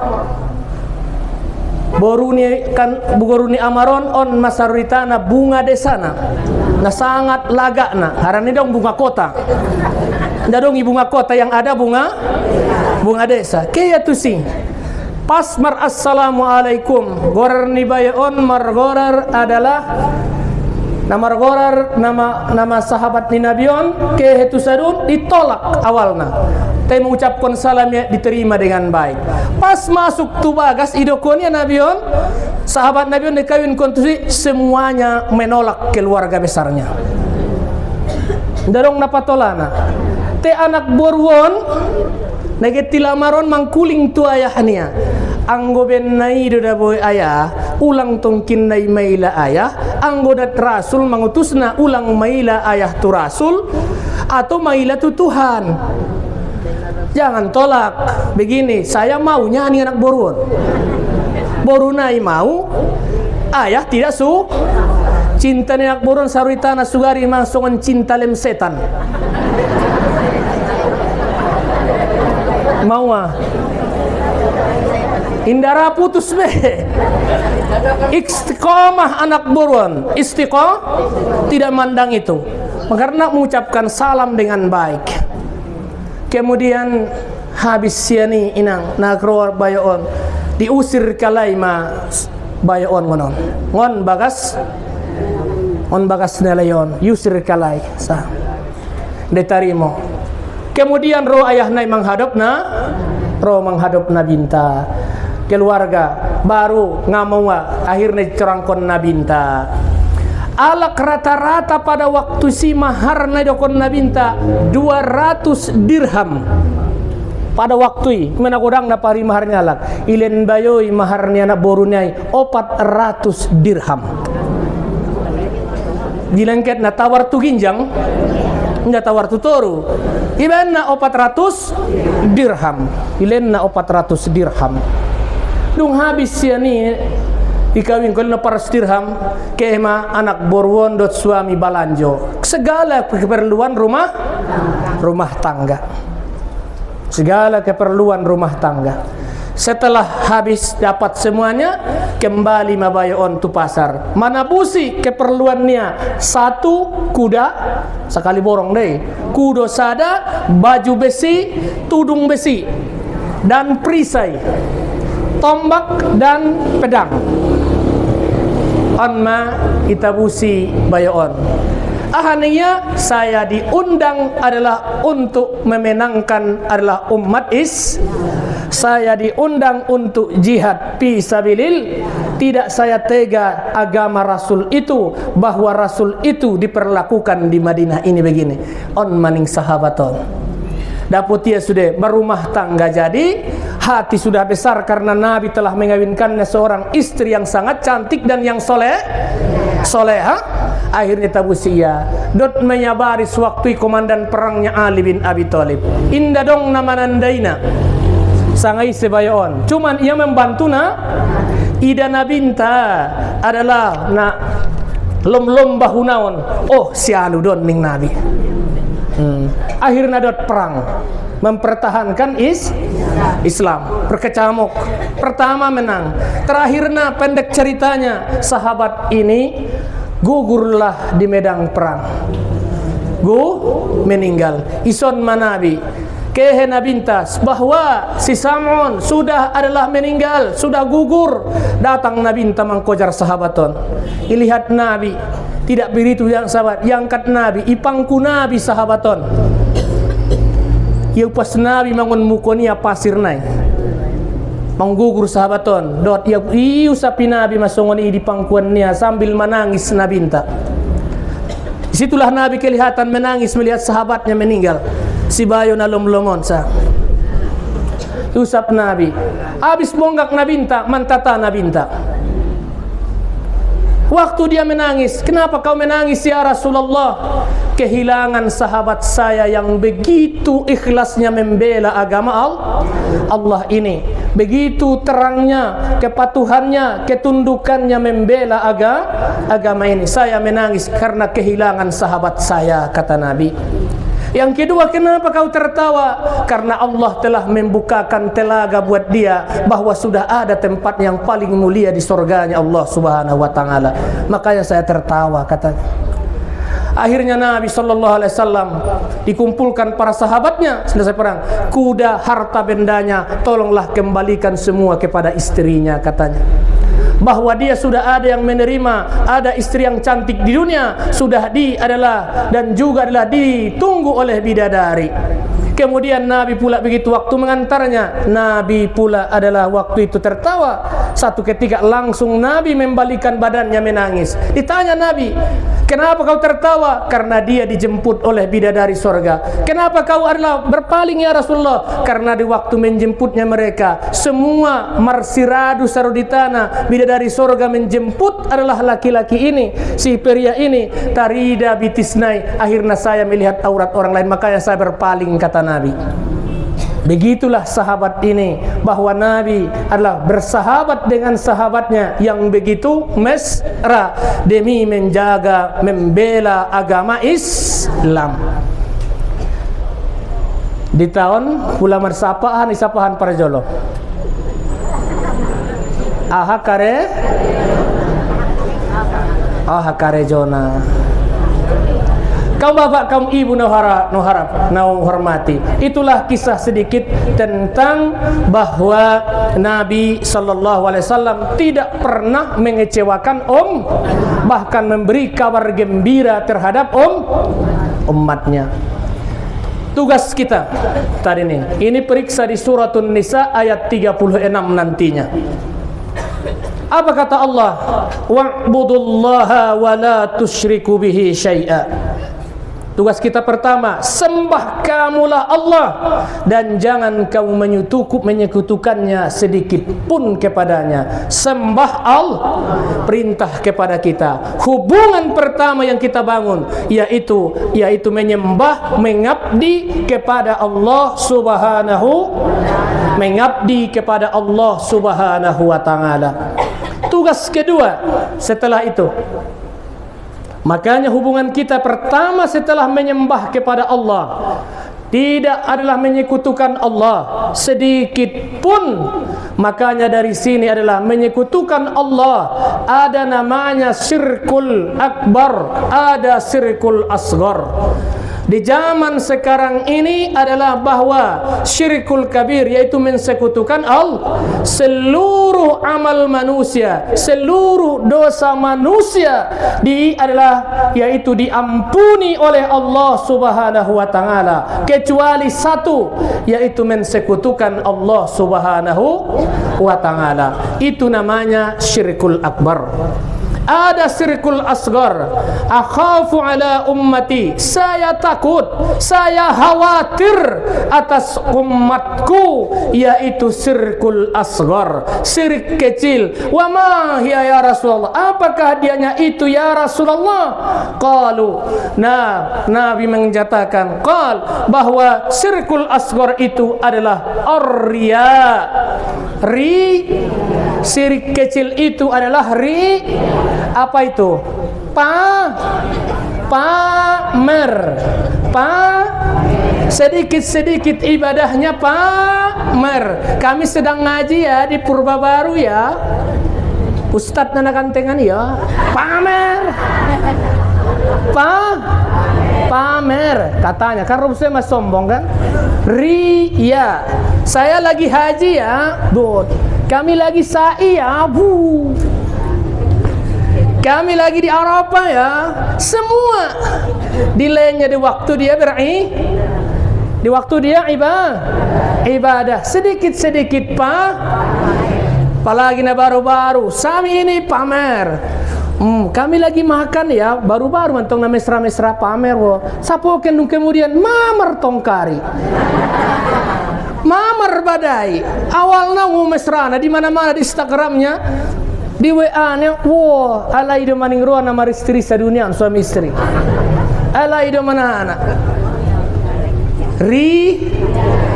Boruni Amaron on masaritana bunga desana. Na sangat lagana. Harani dong bunga kota. Dadong bunga kota yang ada bunga desa. Kaya tu sing. Pas mar assalamualaikum gorar ni bayon margorar adalah nama sahabat ni Nabion ke hetu sadun ditolak awalnya. Tapi mengucapkan salamnya diterima dengan baik. Pas masuk tu bagas idokonnya Nabion, sahabat Nabion dikawin kontusi, semuanya menolak keluarga besarnya. Darong napatolana. Te anak borwon nageti lamaron mangkuling tu ayahnya. Anggo ben nai do da boy ayah, ulang tongkin nai maila ayah, anggo dat rasul mangutusna ulang maila ayah tu rasul atau maila tu Tuhan. Jangan tolak. Begini, saya maunya nih anak borwon. Borunai mau, ayah tidak cinta ni anak borwon saruitana sugari mangsongan cinta lem setan. Mau indara putus be. Istiqomah anak buruan, tidak mandang itu, karena mengucapkan salam dengan baik. Kemudian habis siani inang nakroar bayon, diusir kalaima bayon ngon bagas nelayon, yusir kalai sa detarimo. Kemudian roh ayahna menghadap Nabinta. Keluarga baru ngamau akhirnya cerangkon Nabinta. Alak rata-rata pada waktu si mahar na dokon Nabinta 200 dirham. Pada waktu mana kodang na pari maharnya alak ilen bayoy maharnya na borunyai 400 dirham. Dilengket na tawar tu ginjang nda tawar tu toru iben na 400 dirham ilen na 400 dirham dung habis ya ni ikawin kol na paras dirham kema anak borwon dot suami balanjo segala keperluan rumah tangga, segala keperluan rumah tangga. Setelah habis dapat semuanya, kembali mabayon tu pasar. Manabusi keperluannya 1 kuda, sekali borong deh, kudo sada, baju besi, tudung besi, dan perisai, tombak dan pedang. Onma itabusi bayon. Ahaninya saya diundang adalah untuk memenangkan adalah umat saya diundang untuk jihad fi sabilil. Tidak saya tega agama Rasul itu, bahwa Rasul itu diperlakukan di Madinah ini begini. On maning sahabaton daputia sudah berumah tangga, jadi hati sudah besar karena Nabi telah mengawinkannya seorang istri yang sangat cantik dan yang soleha. Akhirnya tabusia dot menyabari sewaktu komandan perangnya Ali bin Abi Thalib. Inda dong nama nandaina sangai sebayon. Cuman ia membantu ida Nabinta adalah lom bahunaon. Oh si anu don ning Nabi. Akhirnya dot perang mempertahankan Islam, berkecamuk. Pertama menang, terakhirnya pendek ceritanya sahabat ini gugurlah di medan perang, meninggal. Ison manabi kehe Nabintas bahwa si Sam'un sudah adalah meninggal, sudah gugur. Datang Nabinta mengkojar sahabaton. Ilihat Nabi tidak begitu yang sahabat, yang kat Nabi ipangku Nabi sahabaton. Ia pas Nabi mangun mukonia pasir nai menggugur sahabaton dot ia sapi Nabi masongoni di pangkuannya sambil menangis Nabinta. Disitulah Nabi kelihatan menangis melihat sahabatnya meninggal. Si bayo na lomlomon sa usap Nabi habis bonggak Nabinta mantata Nabinta. Waktu dia menangis, kenapa kau menangis ya Rasulullah? Kehilangan sahabat saya yang begitu ikhlasnya membela agama Allah ini, begitu terangnya kepatuhannya, ketundukannya membela agama ini. Saya menangis karena kehilangan sahabat saya, kata Nabi. Yang kedua, kenapa kau tertawa? Karena Allah telah membukakan telaga buat dia bahwa sudah ada tempat yang paling mulia di surganya Allah Subhanahu wa taala. Makanya saya tertawa, katanya. Akhirnya Nabi sallallahu alaihi wasallam dikumpulkan para sahabatnya selesai perang. Kuda, harta bendanya tolonglah kembalikan semua kepada istrinya, katanya. Bahwa dia sudah ada yang menerima, ada istri yang cantik di dunia, sudah dan juga adalah ditunggu oleh bidadari. Kemudian Nabi pula begitu waktu mengantarnya, Nabi pula adalah waktu itu tertawa. Satu ketika langsung Nabi membalikan badannya menangis. Ditanya Nabi, kenapa kau tertawa? Karena dia dijemput oleh bidadari sorga. Kenapa kau adalah berpaling ya Rasulullah? Karena di waktu menjemputnya mereka, semua marsiradu saruditana, bidadari sorga menjemput adalah laki-laki ini, si pria ini, tarida bitisnai. Akhirnya saya melihat aurat orang lain, makanya saya berpaling, kata Nabi. Begitulah sahabat ini, bahwa Nabi adalah bersahabat dengan sahabatnya yang begitu mesra demi menjaga, membela agama Islam. Di tahun pula marsapahan isapahan para jolo. Aha kare jona. Kaum bapak, kaum ibu no hormati. Itulah kisah sedikit tentang bahwa Nabi sallallahu alaihi wasallam tidak pernah mengecewakan bahkan memberi kabar gembira terhadap umatnya. tugas kita tadi nih. Ini periksa di suratun Nisa ayat 36 nantinya. Apa kata Allah? Wa'budullaha wa la tusyriku bihi syai'a. Tugas kita pertama, sembah kamulah Allah dan jangan kamu menyekutukannya sedikit pun kepadanya. Sembah Allah, perintah kepada kita. Hubungan pertama yang kita bangun yaitu menyembah, mengabdi kepada Allah Subhanahu wa taala. Tugas kedua setelah itu, makanya hubungan kita pertama setelah menyembah kepada Allah tidak adalah menyekutukan Allah sedikit pun. Makanya dari sini adalah menyekutukan Allah. Ada namanya syirkul akbar, ada syirkul asghar. Di zaman sekarang ini adalah bahwa syirkul kabir, yaitu mensekutukan Allah. Seluruh amal manusia, seluruh dosa manusia yaitu diampuni oleh Allah Subhanahu wa taala, kecuali satu, yaitu mensekutukan Allah Subhanahu wa taala. Itu namanya syirkul akbar. Ada syirkul asghar. Akhafu ala ummati, saya takut, saya khawatir atas umatku, yaitu syirkul asghar, syirik kecil. Wa ma hiya ya Rasulullah, apakah dianya itu ya Rasulullah? Qalu, Nabi menyatakan bahwa syirkul asghar itu adalah ar-riya. Syirik kecil itu adalah apa itu? Pamer. Sedikit-sedikit ibadahnya pamer. Kami sedang ngaji ya di Purba Baru ya. Ustadz nanakantengan ya. Pamer katanya. Karena saya masih sombong kan. Riya. Saya lagi haji ya, Bud. Kami lagi sa'i ya, Bu. Kami lagi di Arafah ya. Semua delaynya di waktu dia di waktu dia ibadah. Sedikit-sedikit apalagi baru-baru. Sami ini pamer. Kami lagi makan ya, baru-baru mantong na mesra-mesra pamer wo. Sapoken kemudian mamar tongkari. Mamar badai. Awalnya mesrana di mana-mana di Instagramnya, di WA-nya, wow, alai do maning ruan nama istri sadunia, suami istri. Alai do mana anak.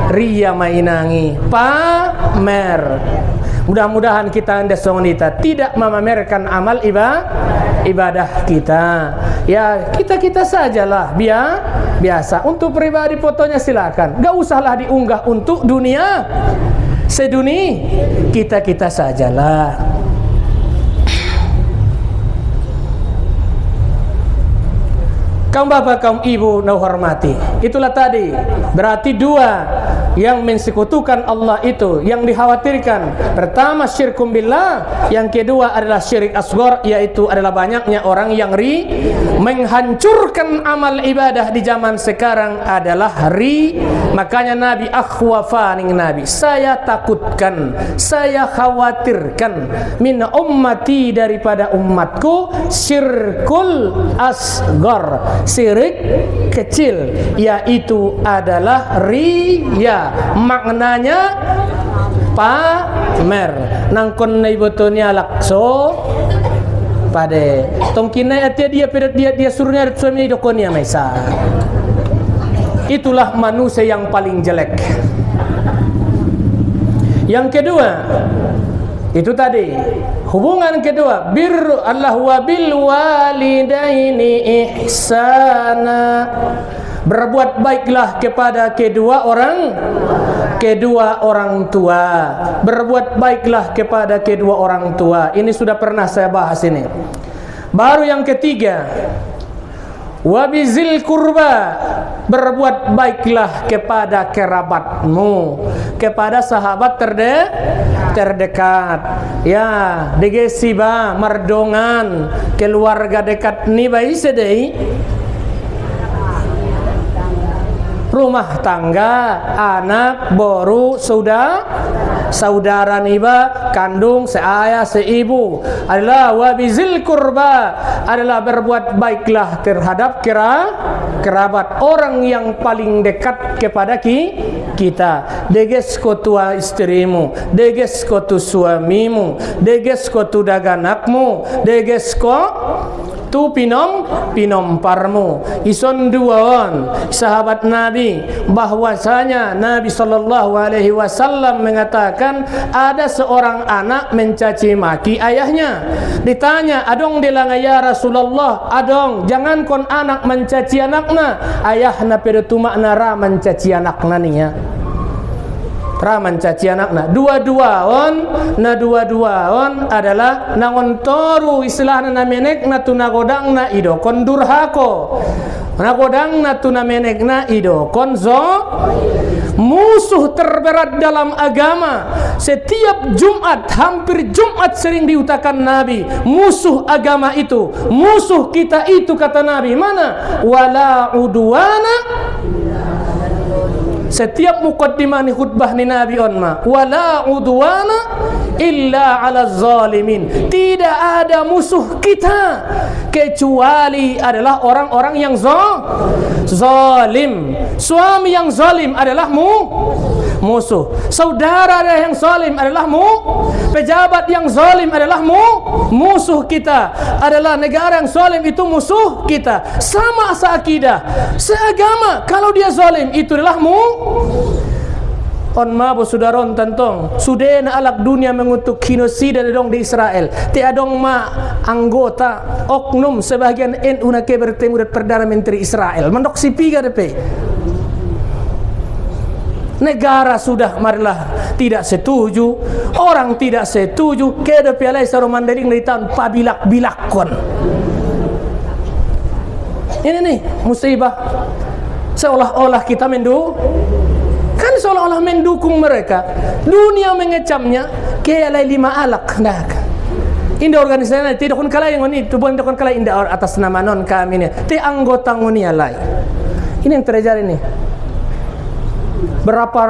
Riya mainangi, pamer. Mudah-mudahan kita ndesongonita tidak memamerkan amal ibadah kita. Ya, kita sajalah biasa. Untuk pribadi fotonya silakan. Gak usahlah diunggah untuk dunia. Kita sajalah. Kaum bapak, kaum ibu na hormati, itulah tadi berarti dua yang mensekutukan Allah itu yang dikhawatirkan. Pertama syirkum billah, yang kedua adalah syirik asghar, yaitu adalah banyaknya orang yang menghancurkan amal ibadah di zaman sekarang adalah Makanya Nabi akhwafaning Nabi, saya takutkan, saya khawatirkan min ummati, daripada umatku, syirkul asghar, syirik kecil, yaitu adalah riya. Maknanya pamer. Nangkon na ibotonya lakso pade tongkinai atia dia suruhnya suami dokonia maisa. Itulah manusia yang paling jelek. Yang kedua, itu tadi hubungan kedua, birru Allah wa bil walidaini ihsana, berbuat baiklah kepada kedua orang tua. Berbuat baiklah kepada kedua orang tua. Ini sudah pernah saya bahas ini. Baru yang ketiga, wabizil kurba, berbuat baiklah kepada kerabatmu, kepada sahabat terdekat. Ya, degesiba mardongan keluarga dekat ni bai sedei. rumah tangga, anak, boru, saudara niba, kandung, seayah, seibu adalah wabizil kurba, adalah berbuat baiklah terhadap kerabat, orang yang paling dekat kepada kita. Deges ko tua istrimu, deges ko tu suamimu, deges ko tu daganakmu, deges ko tu pinomparmu. Ison duawan sahabat Nabi bahwasanya Nabi sallallahu alaihi wasallam mengatakan ada seorang anak mencaci maki ayahnya. Ditanya, "Adong dilanga ya Rasulullah?" "Adong, jangan kon anak mencaci anakna." Ayahna pedetumakna ra mencaci anakna niya. Raman caci anakna dua-duaon adalah nangontoru istilahna namenekna tu nagodangna idokon durhako, nagodangna tu namenekna idokon musuh terberat dalam agama. Setiap Jumat, hampir Jumat sering diutakan Nabi, musuh agama itu, musuh kita itu, kata Nabi, mana? Wala udwana. Setiap mukaddimah ni khutbah ni Nabi onma, wala udwana illa ala zalimin. Tidak ada musuh kita kecuali adalah orang-orang yang zalim. Suami yang zalim adalah musuh. Saudara yang zalim adalah pejabat yang zalim adalah musuh kita. Adalah negara yang zalim itu musuh kita. Sama seakidah, seagama. Kalau dia zalim itu adalah on mabo sudaron tantong sudah na alak dunia mengutuk genosida dong di Israel. Ti adong ma anggota oknum sebagian NU na ke bertemu dengan Perdana Menteri Israel. Mendok sipiga depe. Negara sudah marilah tidak setuju, orang tidak setuju, ke depe alai saro mandaling dari tahun pabilak-bilakon. Ini nih musibah. Seolah-olah kita seolah-olah mendukung mereka. Dunia mengecamnya kayak 5 alak. Nah, indah organisasi tidak kon kala yang ini, tubuh tidak kon kala indah atas nama non kami ini. Te anggota ngoni alai. Ini yang terjadi nih. Berapa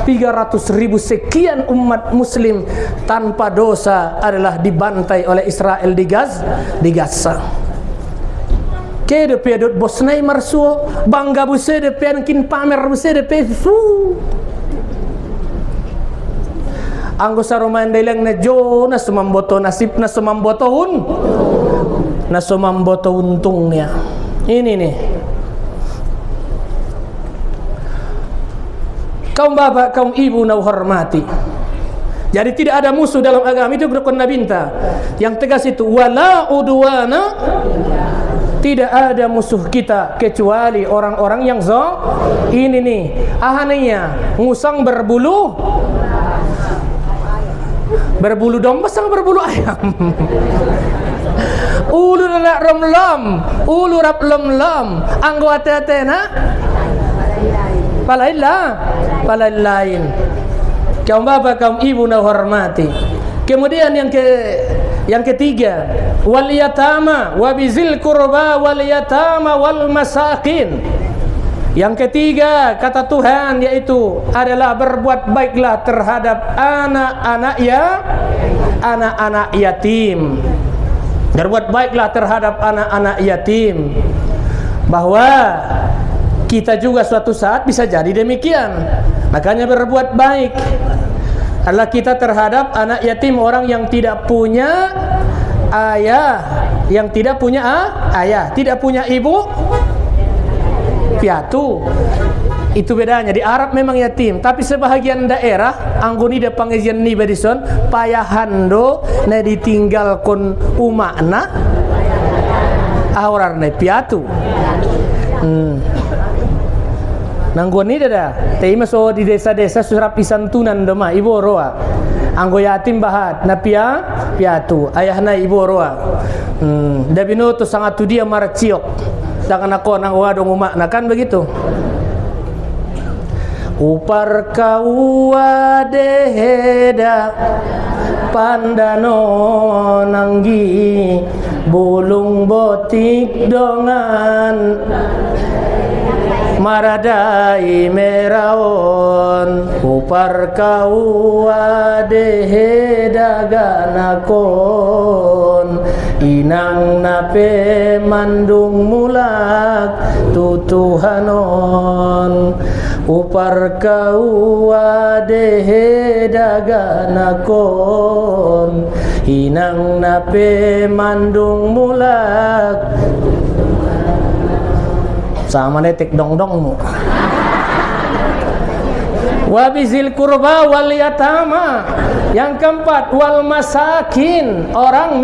300.000 sekian umat muslim tanpa dosa adalah dibantai oleh Israel di Gaza. Kede pedot bos nai marsuo bangga buse de penkin pamer buse de pesu anggo saroman deleng na jo na sumamboto nasib na sumamboto untungnya. Ini nih kaum bapak, kaum ibu na hormati. Jadi tidak ada musuh dalam agama itu berkon nabinta. Yang tegas itu wala udwana. Tidak ada musuh kita kecuali orang-orang yang ini nih ahaninya ngusang berbulu domba sang berbulu ayam. Ulu rap lom anggota tena palain. Kaum bapak, kaum ibu na hormati. Kemudian yang ketiga, wal yatama wa bizil qurba wal yatama wal masakin. Yang ketiga kata Tuhan yaitu adalah berbuat baiklah terhadap anak-anak yatim. Berbuat baiklah terhadap anak-anak yatim. Bahwa kita juga suatu saat bisa jadi demikian. Makanya berbuat baik adalah kita terhadap anak yatim, orang yang tidak punya ayah, yang tidak punya ayah, tidak punya ibu, piatu. Itu bedanya. Di Arab memang yatim, tapi sebahagian daerah anggoni da pangejian ni badison payahando na ditinggal kon umakna ahorarna piatu. Nangguan ini dah. Tapi so di desa-desa surap pisantunan doma ibu roa. Anggo yatim bahat na piatu ayahna ibu roa. Dabino to sangat tu dia marciok. Jangan aku nang wadong umak na kan begitu. Upar kaua deheda pandano nanggi bulung botik dongan maradai meraon upar kau adehe daganakon inang nape mandung mulak tutuhanon upar kau adehe daganakon inang nape mandung mulak sama netik dong-dongmu. Wabizil kurba wal yatama. Yang keempat, wal masakin, orang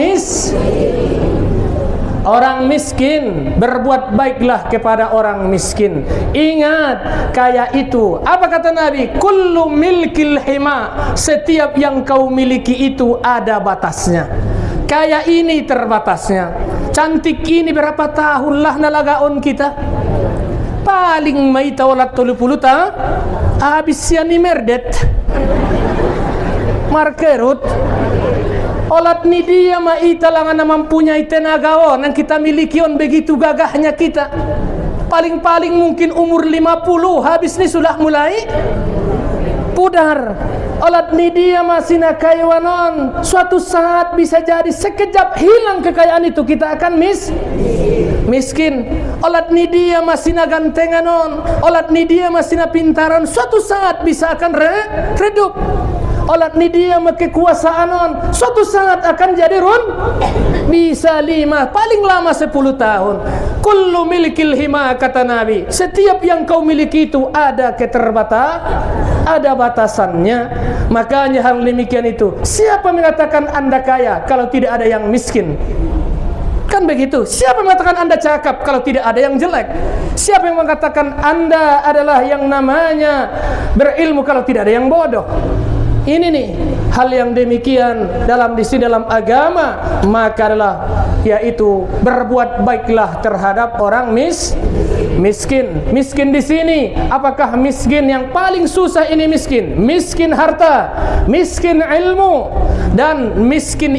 miskin, berbuat baiklah kepada orang miskin. Ingat, kaya itu, apa kata Nabi? Kullu milkil hima, setiap yang kau miliki itu ada batasnya. Kaya ini terbatasnya. Cantik ini berapa tahun lah nalagaon kita. Paling may tawalat 30 ta habis yan ni merdet markerut olat ni dia maita lang na mempunyai tenagaon yang kita miliki on begitu gagahnya kita. Paling-paling mungkin umur 50 habis ni sudah mulai pudar. Olat ni dia masih nakaywanon, suatu saat bisa jadi sekejap hilang kekayaan itu, kita akan miskin. Olat ni dia masih nagantenganon, olat ni dia masih napintaran, suatu saat bisa akan redup. Olat ni dia makekuasaanon, suatu saat akan jadi bisa 5, paling lama 10 tahun. Kullu milikil hima, kata Nabi, setiap yang kau miliki itu ada ada batasannya. Makanya hal demikian itu, siapa mengatakan Anda kaya kalau tidak ada yang miskin? Kan begitu. Siapa mengatakan Anda cakap kalau tidak ada yang jelek? Siapa yang mengatakan Anda adalah yang namanya berilmu kalau tidak ada yang bodoh? Ini nih hal yang demikian dalam agama, maka adalah yaitu berbuat baiklah terhadap orang miskin. Miskin di sini, apakah miskin yang paling susah ini miskin? Miskin harta, miskin ilmu, dan miskin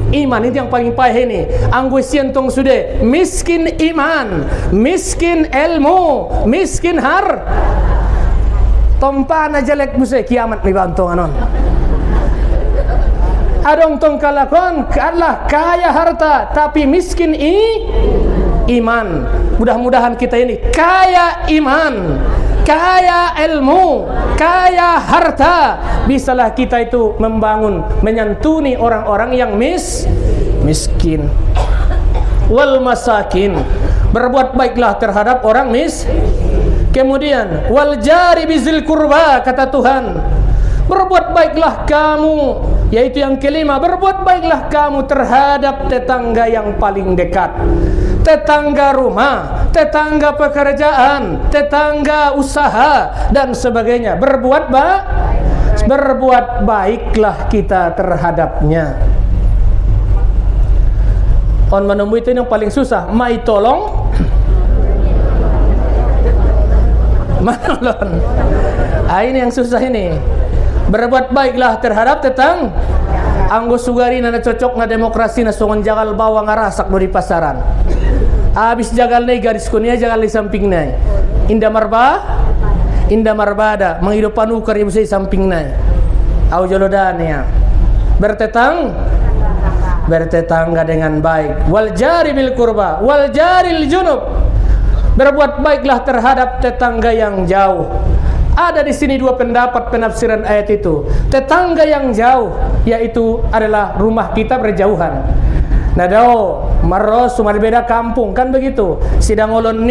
iman. Itu yang paling payah ini. Anggo sientong sudah miskin iman, miskin ilmu, miskin tompana jelek musai kiamat mi bantong anon. Adong tong kalakon adalah kaya harta tapi miskin iman. Mudah-mudahan kita ini kaya iman, kaya ilmu, kaya harta, bisalah kita itu membangun, menyantuni orang-orang yang miskin. Wal masakin, berbuat baiklah terhadap orang Kemudian wal jari bizil kurba, kata Tuhan, berbuat baiklah kamu, yaitu yang kelima, berbuat baiklah kamu terhadap tetangga yang paling dekat, tetangga rumah, tetangga pekerjaan, tetangga usaha dan sebagainya. Berbuat baiklah kita terhadapnya. On menemui itu yang paling susah, mai tolong manolon. Ini yang susah ini. Berbuat baiklah terhadap anggo sugari na cocok na demokrasi na songon jagal bawang ngarasak do di pasaran. Habis jagal nai garis kunia jagal di samping nai. Indah marbada menghidupan ukar ibu saya samping nai. Au jolodania. Bertetangga dengan baik. Wal jari bil kurba, wal jaril junub. Berbuat baiklah terhadap tetangga yang jauh. Ada di sini dua pendapat penafsiran ayat itu. Tetangga yang jauh yaitu adalah rumah kita berjauhan. Nadao maros sumar beda kampung kan begitu. Sidang olon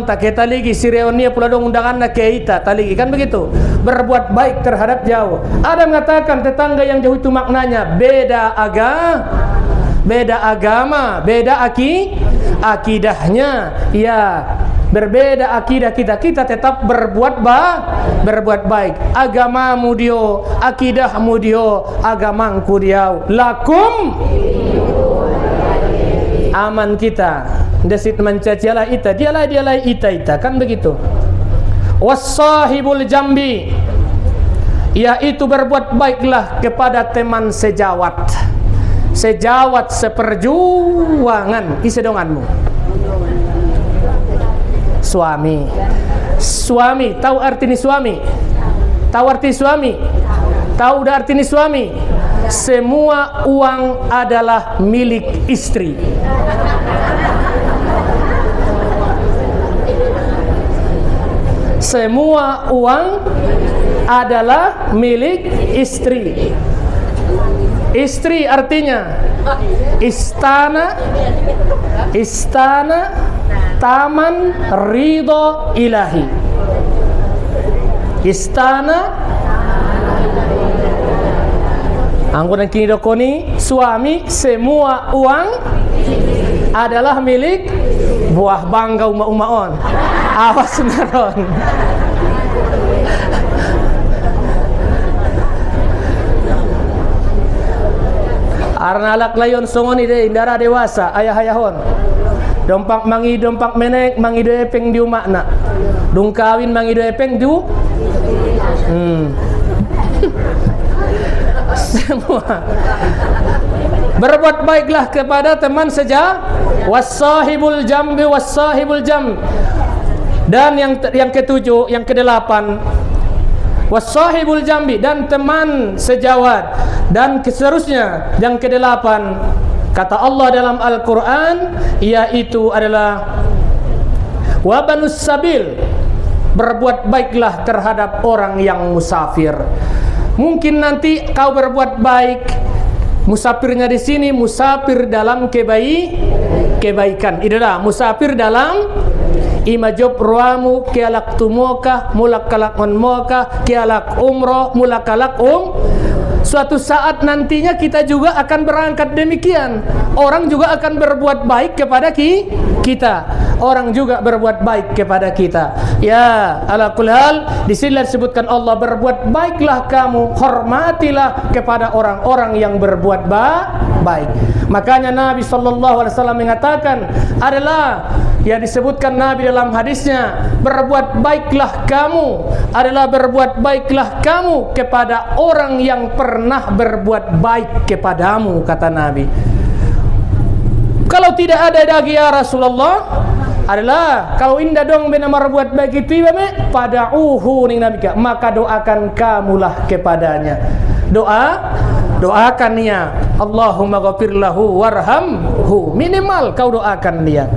tak kita lagi sireon nia pula dong undangan na keita taligi kan begitu. Berbuat baik terhadap jauh. Ada mengatakan tetangga yang jauh itu maknanya beda agama, beda akidahnya, ya berbeda akidah kita tetap berbuat baik. Agamamu dio, akidahmu dio, agamangku dia. Lakum aman kita. Desit mencacialah ita, dialah ita kan begitu. Wassahibul jambi, yaitu berbuat baiklah kepada teman sejawat seperjuangan isedonganmu. suami. Suami, tahu arti ini suami? Tahu arti suami? Tahu udah arti ini suami? Semua uang adalah milik istri. Semua uang adalah milik istri. Istri artinya istana, taman ridho ilahi. Istana anggonan kini dokoni suami, semua uang adalah milik buah bangga uma-umaon. Awas naron. Arnalak layon songon ide indara dewasa ayah-ayahon. Dompak mangi dompak menek mangi do epeng di umakna. Dung kawin mangi do epeng du. Semua. Berbuat baiklah kepada teman wasahibul jambi wasahibul jam. Dan yang ketujuh, yang kedelapan, wasahibul jambi, dan teman sejawat, dan seterusnya. Yang kedelapan, kata Allah dalam Al-Quran, yaitu adalah wabanus sabil, berbuat baiklah terhadap orang yang musafir. Mungkin nanti kau berbuat baik, musafirnya di sini musafir dalam kebaikan. Itulah musafir dalam imajob ruamu kialak tumoka mulak kalak onmoka kialak umroh mulak kalak suatu saat nantinya kita juga akan berangkat demikian. Orang juga akan berbuat baik kepada kita. Orang juga berbuat baik kepada kita. Ya, ala kulli hal, di sini disebutkan Allah, berbuat baiklah kamu, hormatilah kepada orang-orang yang berbuat baik. Makanya Nabi sallallahu alaihi wasallam mengatakan adalah yang disebutkan Nabi dalam hadisnya, berbuat baiklah kamu kepada orang yang pernah berbuat baik kepadamu, kata Nabi. Kalau tidak ada lagi ya Rasulullah, adalah kalau indah dong bena berbuat baik itu pada'uhu ning Nabi, maka doakan kamulah kepadanya. Doakan dia, Allahumma ghafir lahu warhamhu, minimal kau doakan dia.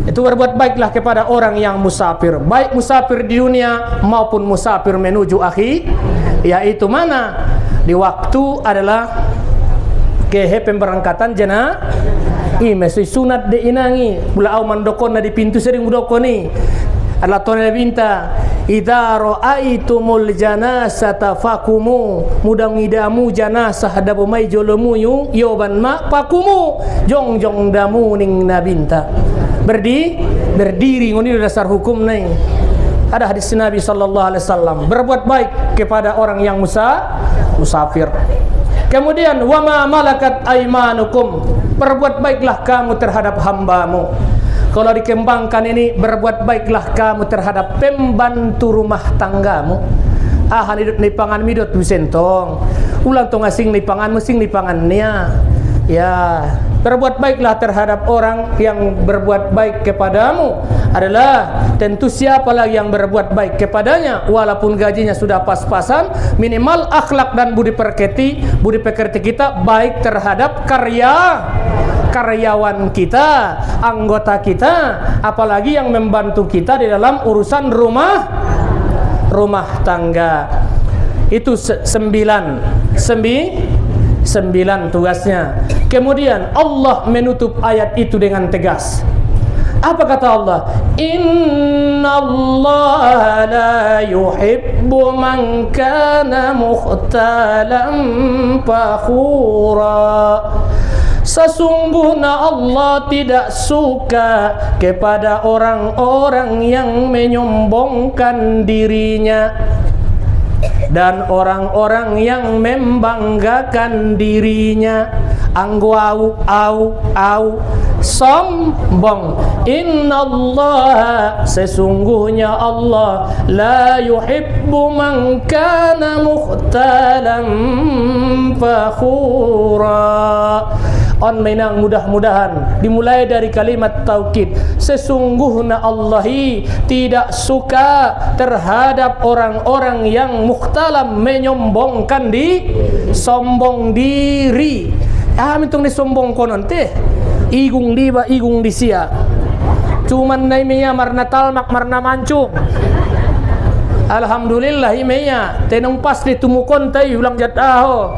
Itu berbuat baiklah kepada orang yang musafir, baik musafir di dunia maupun musafir menuju akhir, yaitu mana? Di waktu adalah kehe pemberangkatan masih sunat de inangi bula au mandokon na di pintu sering udokoni adalah tone binta idza raaitumul janazata fakumu, mudang idamu janazah dabu mai jolomu yoban ma pakumu jong damu ning nabinta berdiri ngoni dasar hukum nih. Ada hadis Nabi sallallahu alaihi wasallam, berbuat baik kepada orang yang musafir. Kemudian wama malakat aimanukum, berbuat baiklah kamu terhadap hambamu. Kalau dikembangkan ini, berbuat baiklah kamu terhadap pembantu rumah tanggamu. Hidup ni pangan midot busentong. Ulang tong asing ni pangan mesing ni pangannya. Ya, berbuat baiklah terhadap orang yang berbuat baik kepadamu. Adalah tentu siapa lagi yang berbuat baik kepadanya, walaupun gajinya sudah pas-pasan, minimal akhlak dan budi pekerti kita baik terhadap karyawan kita, anggota kita, apalagi yang membantu kita di dalam urusan rumah tangga. Itu sembilan tugasnya. Kemudian Allah menutup ayat itu dengan tegas. Apa kata Allah? Innallaha la yuhibbu man kana mukhtalan fakhura. Sesungguhnya Allah tidak suka kepada orang-orang yang menyombongkan dirinya dan orang-orang yang membanggakan dirinya. Anggo au sombong. Innallaha, sesungguhnya Allah, la yuhibbu man kana mukhtalan fakhura. On menang mudah-mudahan dimulai dari kalimat taukid. Sesungguhnya Allah tidak suka terhadap orang-orang yang mukhtalam, menyombongkan sombong diri. Mitong disombong konon teh. Igung diba, igung disia. Cuman naimenya marna talmak, marna mancung. Alhamdulillah imeya tenong pas ditumukon tayo ulang jataho.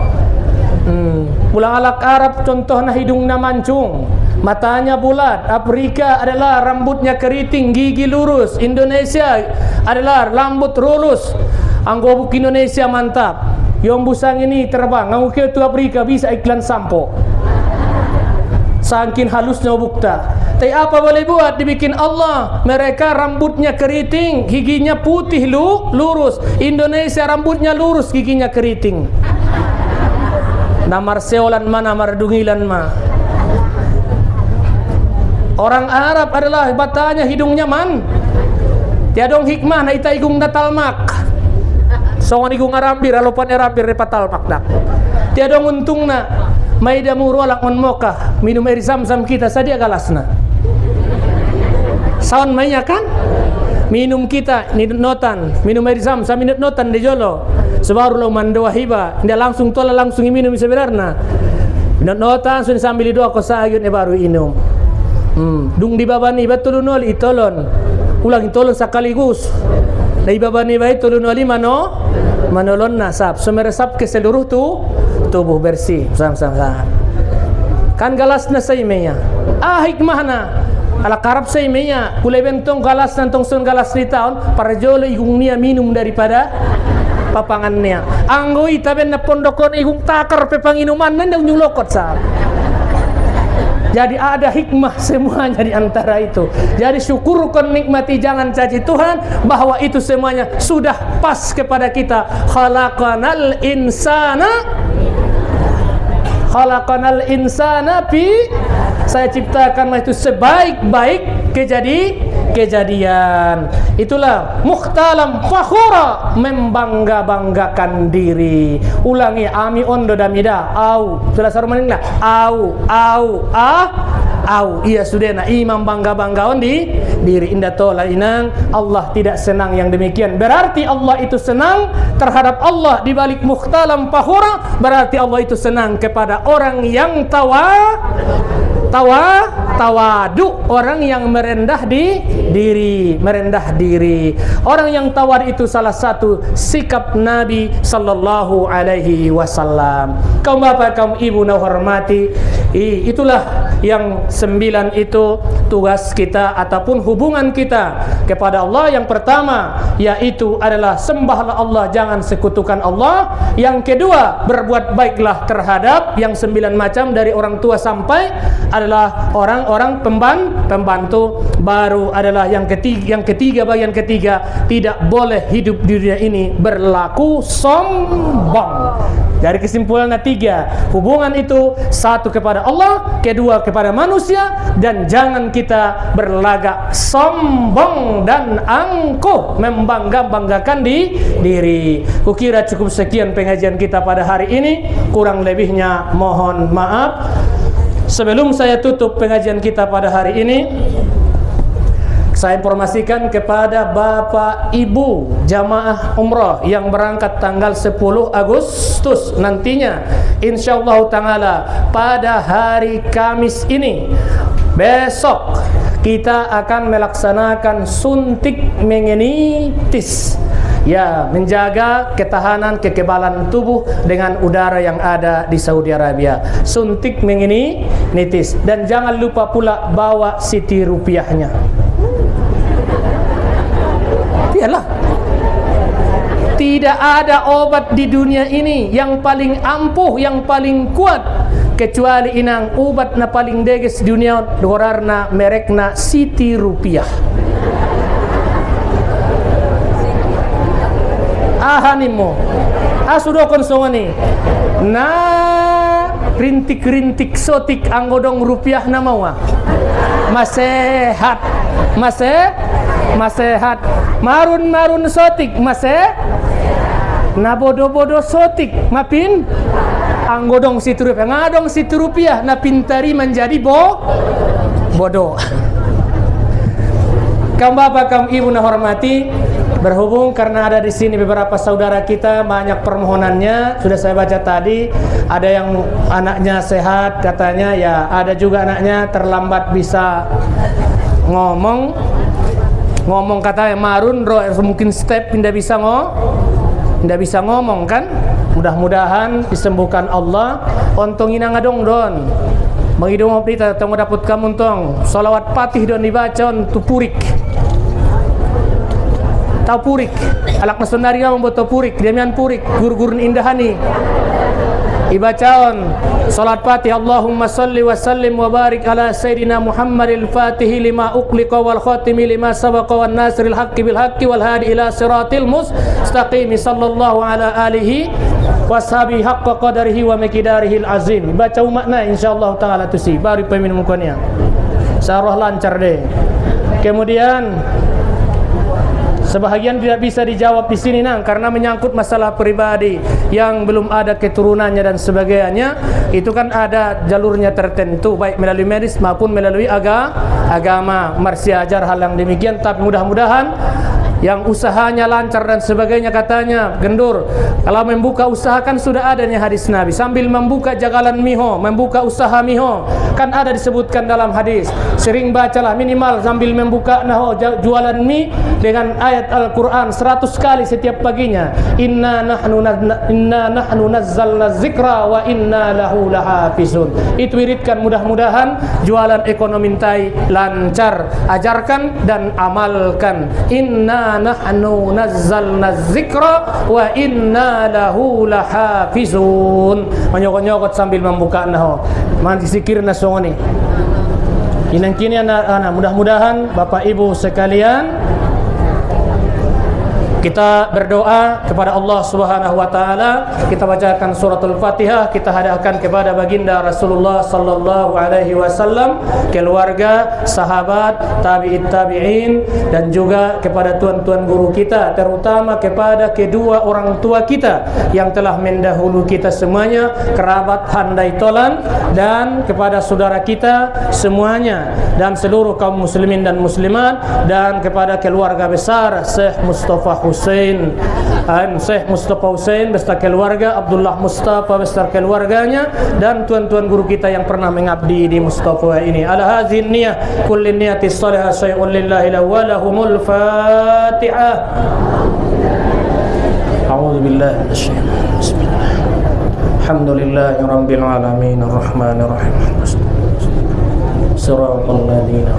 Ulang alak Arab contohnya hidungnya mancung, matanya bulat. Afrika adalah rambutnya keriting, gigi lurus. Indonesia adalah rambut lurus. Anggobuk Indonesia mantap. Yang busang ini terbang. Ngangukil tu Afrika bisa iklan sampo. Saking halusnya bukta. Tapi apa boleh buat, dibikin Allah. Mereka rambutnya keriting, giginya putih lurus. Indonesia rambutnya lurus, giginya keriting. Namar seolan mana, namar dungilan ma. Orang Arab adalah batanya hidungnya man. Tiadong hikmah na ita igung datalmak. Songan igung arambir, alopan arambir repatalmak dak. Tiadong untung na. Maida murolak on mokah, minum air zam-zam kita sadia galasna. Sawan mainnya kan? Minum kita nidut notan, minum air zam-zam nidut notan di jolo. Sebaru lo mandoa hiba, ndak langsung tola langsung minum sebenarnya. Nidut notan sun sambil doa ko sayun baru minum. Dung di babani betul nol itolon. Ulang itolon sekaligus. Dari babani bae tolon wali manolon nasab, semeresap ke seluruh tubuh bersih. Sam-sam. Kan galasna saimenya. Hikmahna. Ala karab saimenya. Kulai bentong galas nantong sun galas ni taon para jolo igungnia minum daripada papangannya. Anggoi taben na pondokon igung takar pepanginuman nandang nyulokot sa. Jadi ada hikmah semuanya di antara itu. Jadi syukurkan, nikmati, jangan caci Tuhan bahwa itu semuanya sudah pas kepada kita. Khalaqanal insana saya ciptakan itu sebaik-baik kejadian. Itulah mukhtalam fakhura, membangga-banggakan diri. Ulangi ami ondo damida au sudah sarumaninglah au iya sudah na imam bangga-banggaon di diri. Indah tola inang Allah tidak senang yang demikian. Berarti Allah itu senang terhadap Allah di balik mukhtalam fakhura, berarti Allah itu senang kepada orang yang tawadu, orang yang merendah diri. Orang yang tawadu itu salah satu sikap Nabi sallallahu alaihi wasallam. Kaum bapak, kaum ibu na hormati, itulah yang 9 itu tugas kita ataupun hubungan kita kepada Allah. Yang pertama yaitu adalah sembahlah Allah, jangan sekutukan Allah. Yang kedua, berbuat baiklah terhadap yang 9 macam dari orang tua sampai adalah orang-orang pembantu. Baru adalah yang ketiga, bagian ketiga, tidak boleh hidup di dunia ini berlaku sombong. Dari kesimpulannya 3, hubungan itu 1 kepada Allah, kedua kepada manusia, dan jangan kita berlagak sombong dan angkuh membangga-banggakan diri. Kukira cukup sekian pengajian kita pada hari ini, kurang lebihnya mohon maaf. Sebelum saya tutup pengajian kita pada hari ini, saya informasikan kepada Bapak Ibu jamaah umrah yang berangkat tanggal 10 Agustus nantinya, insyaallah ta'ala pada hari Kamis ini, besok kita akan melaksanakan suntik meningitis, ya, menjaga ketahanan kekebalan tubuh dengan udara yang ada di Saudi Arabia. Suntik meningitis, dan jangan lupa pula bawa siti rupiahnya. Iyalah, tidak ada obat di dunia ini yang paling ampuh, yang paling kuat kecuali inang obat na paling deges di dunia, dorarna merekna siti rupiah. Ahanimo sudah konsumani na rintik-rintik sotik anggodong rupiah na mawa masehat marun sotik na bodo-bodo sotik mapin Anggodong situ rupiah, ngadong situ rupiah, na pintari menjadi bodoh. Kaum bapak, kaum ibu na hormati, berhubung karena ada di sini beberapa saudara kita, banyak permohonannya sudah saya baca tadi. Ada yang anaknya sehat katanya, ya ada juga anaknya terlambat bisa ngomong katanya marun, mungkin step tidak bisa ngomong kan. Mudah-mudahan disembuhkan Allah. Ontong ina ngadong don. Mengidong kita tong dapat kamu tong. Salawat patih don dibaca tu purik. Tau purik, alak nasundari nga membuat purik, demian purik, gur-gurun indahani. Ibacaon salat fatih, Allahumma salli wa sallim wa barik ala sayyidina Muhammadil fatihi lima uqliqa wal khatimi lima sabaqa wan nasril haqqi bil haqqi wal hadi ila siratil mustaqim sallallahu ala alihi washabi haqqa qadarihi wa miqdarihil azim. Baca makna insyaallah taala tu si baru pemimpin mukanya. Sarah lancar deh. Kemudian sebahagian tidak bisa dijawab di sini nang karena menyangkut masalah pribadi yang belum ada keturunannya dan sebagainya. Itu kan ada jalurnya tertentu baik melalui medis maupun melalui agama. Masih ajar hal yang demikian, tapi mudah-mudahan yang usahanya lancar dan sebagainya. Katanya Gendur, kalau membuka usaha kan sudah adanya hadis Nabi, sambil membuka jagalan miho, membuka usaha miho, kan ada disebutkan dalam hadis. Sering bacalah minimal sambil membuka jualan mie dengan ayat Al-Quran 100 kali setiap paginya. Inna nahnu nazzalna zikra wa inna lahu lahafizun. Itu wiridkan, mudah-mudahan jualan ekonomi tai lancar. Ajarkan dan amalkan. Inna nahnu nazzalna zikra wa inna lahu lahafizun. Menyokot-nyokot sambil membuka naho. Manti sikir nasongoni. Inang kini anak-anak, mudah-mudahan Bapak Ibu sekalian kita berdoa kepada Allah Subhanahu wa taala, kita bacakan suratul Fatihah, kita hadiahkan kepada baginda Rasulullah sallallahu alaihi wasallam, keluarga, sahabat, tabi'in tabi'in, dan juga kepada tuan-tuan guru kita, terutama kepada kedua orang tua kita yang telah mendahulu kita semuanya, kerabat handai tolan, dan kepada saudara kita semuanya dan seluruh kaum muslimin dan muslimat, dan kepada keluarga besar Syekh Mustafa Hussein, Syekh Mustafa Hussein beserta keluarga, Abdullah Mustafa beserta keluarganya, dan tuan-tuan guru kita yang pernah mengabdi di Mustafa ini. Ala hadhihi niyyah kulli niyyati salihah syai'un lillahi wa lahumul Fatihah. A'udzu billahi minasyaitonir bismillah. Alhamdulillahi rabbil alamin arrahmanir rahim. Siratal ladzina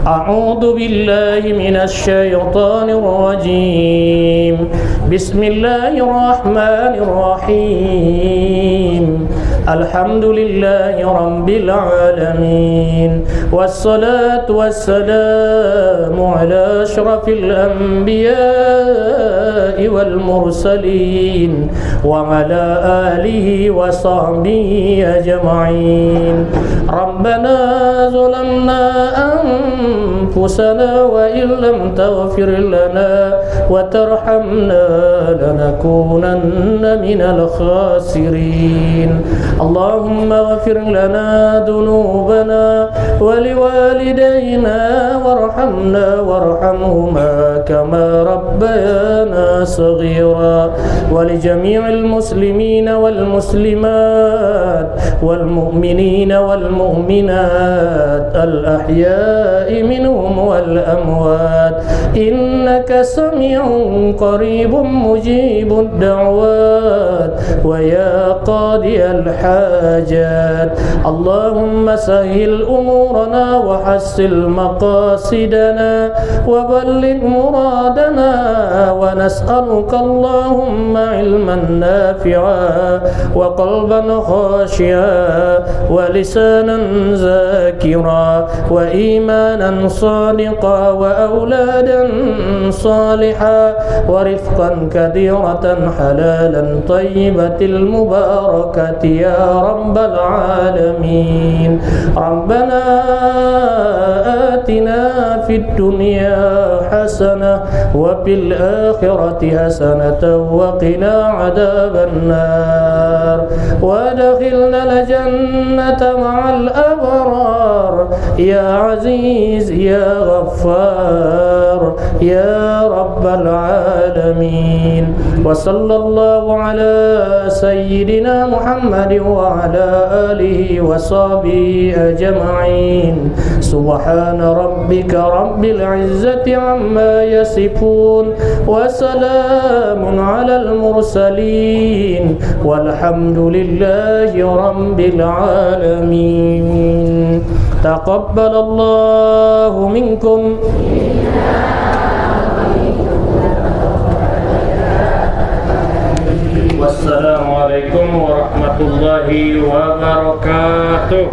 أعوذ بالله من الشيطان الرجيم بسم الله الرحمن الرحيم الحمد لله رب العالمين والصلاة والسلام على أشرف الأنبياء والمرسلين وعلى آله وصحبه أجمعين ربنا ظلمنا أنفسنا وإن لم تغفر لنا وترحمنا لنكونن من الخاسرين اللهم اغفر لنا ذنوبنا ولوالدينا وارحمنا وارحمهما كما ربيانا صغيرا ولجميع المسلمين والمسلمات والمؤمنين والمؤمنات الأحياء منهم والأموات إنك سميع قريب مجيب الدعوات ويا قاضي الحاجات اللهم سهل أمورنا وحسن مقاصدنا وبلغ مرادنا ونسألك اللهم علما نافعا وقلبا خاشعا ولسانا ذاكرا وإيمانا صادقا وأولادا صالحا ورفقا كثيرة حلالا طيبة المباركة يا رب العالمين ربنا آتنا في الدنيا حسنة وفي الآخرة حسنة وقنا عذاب النار وادخلنا الجنة مع الأبرار يا عزيز يا غفار يا رب العالمين. وصلى الله على سيدنا محمد وعلى آله وصحبه أجمعين. سبحان ربك رب العزة عما يصفون وسلام على المرسلين والحمد لله رب العالمين. تقبل الله منكم. Wassalamualaikum warahmatullahi wabarakatuh.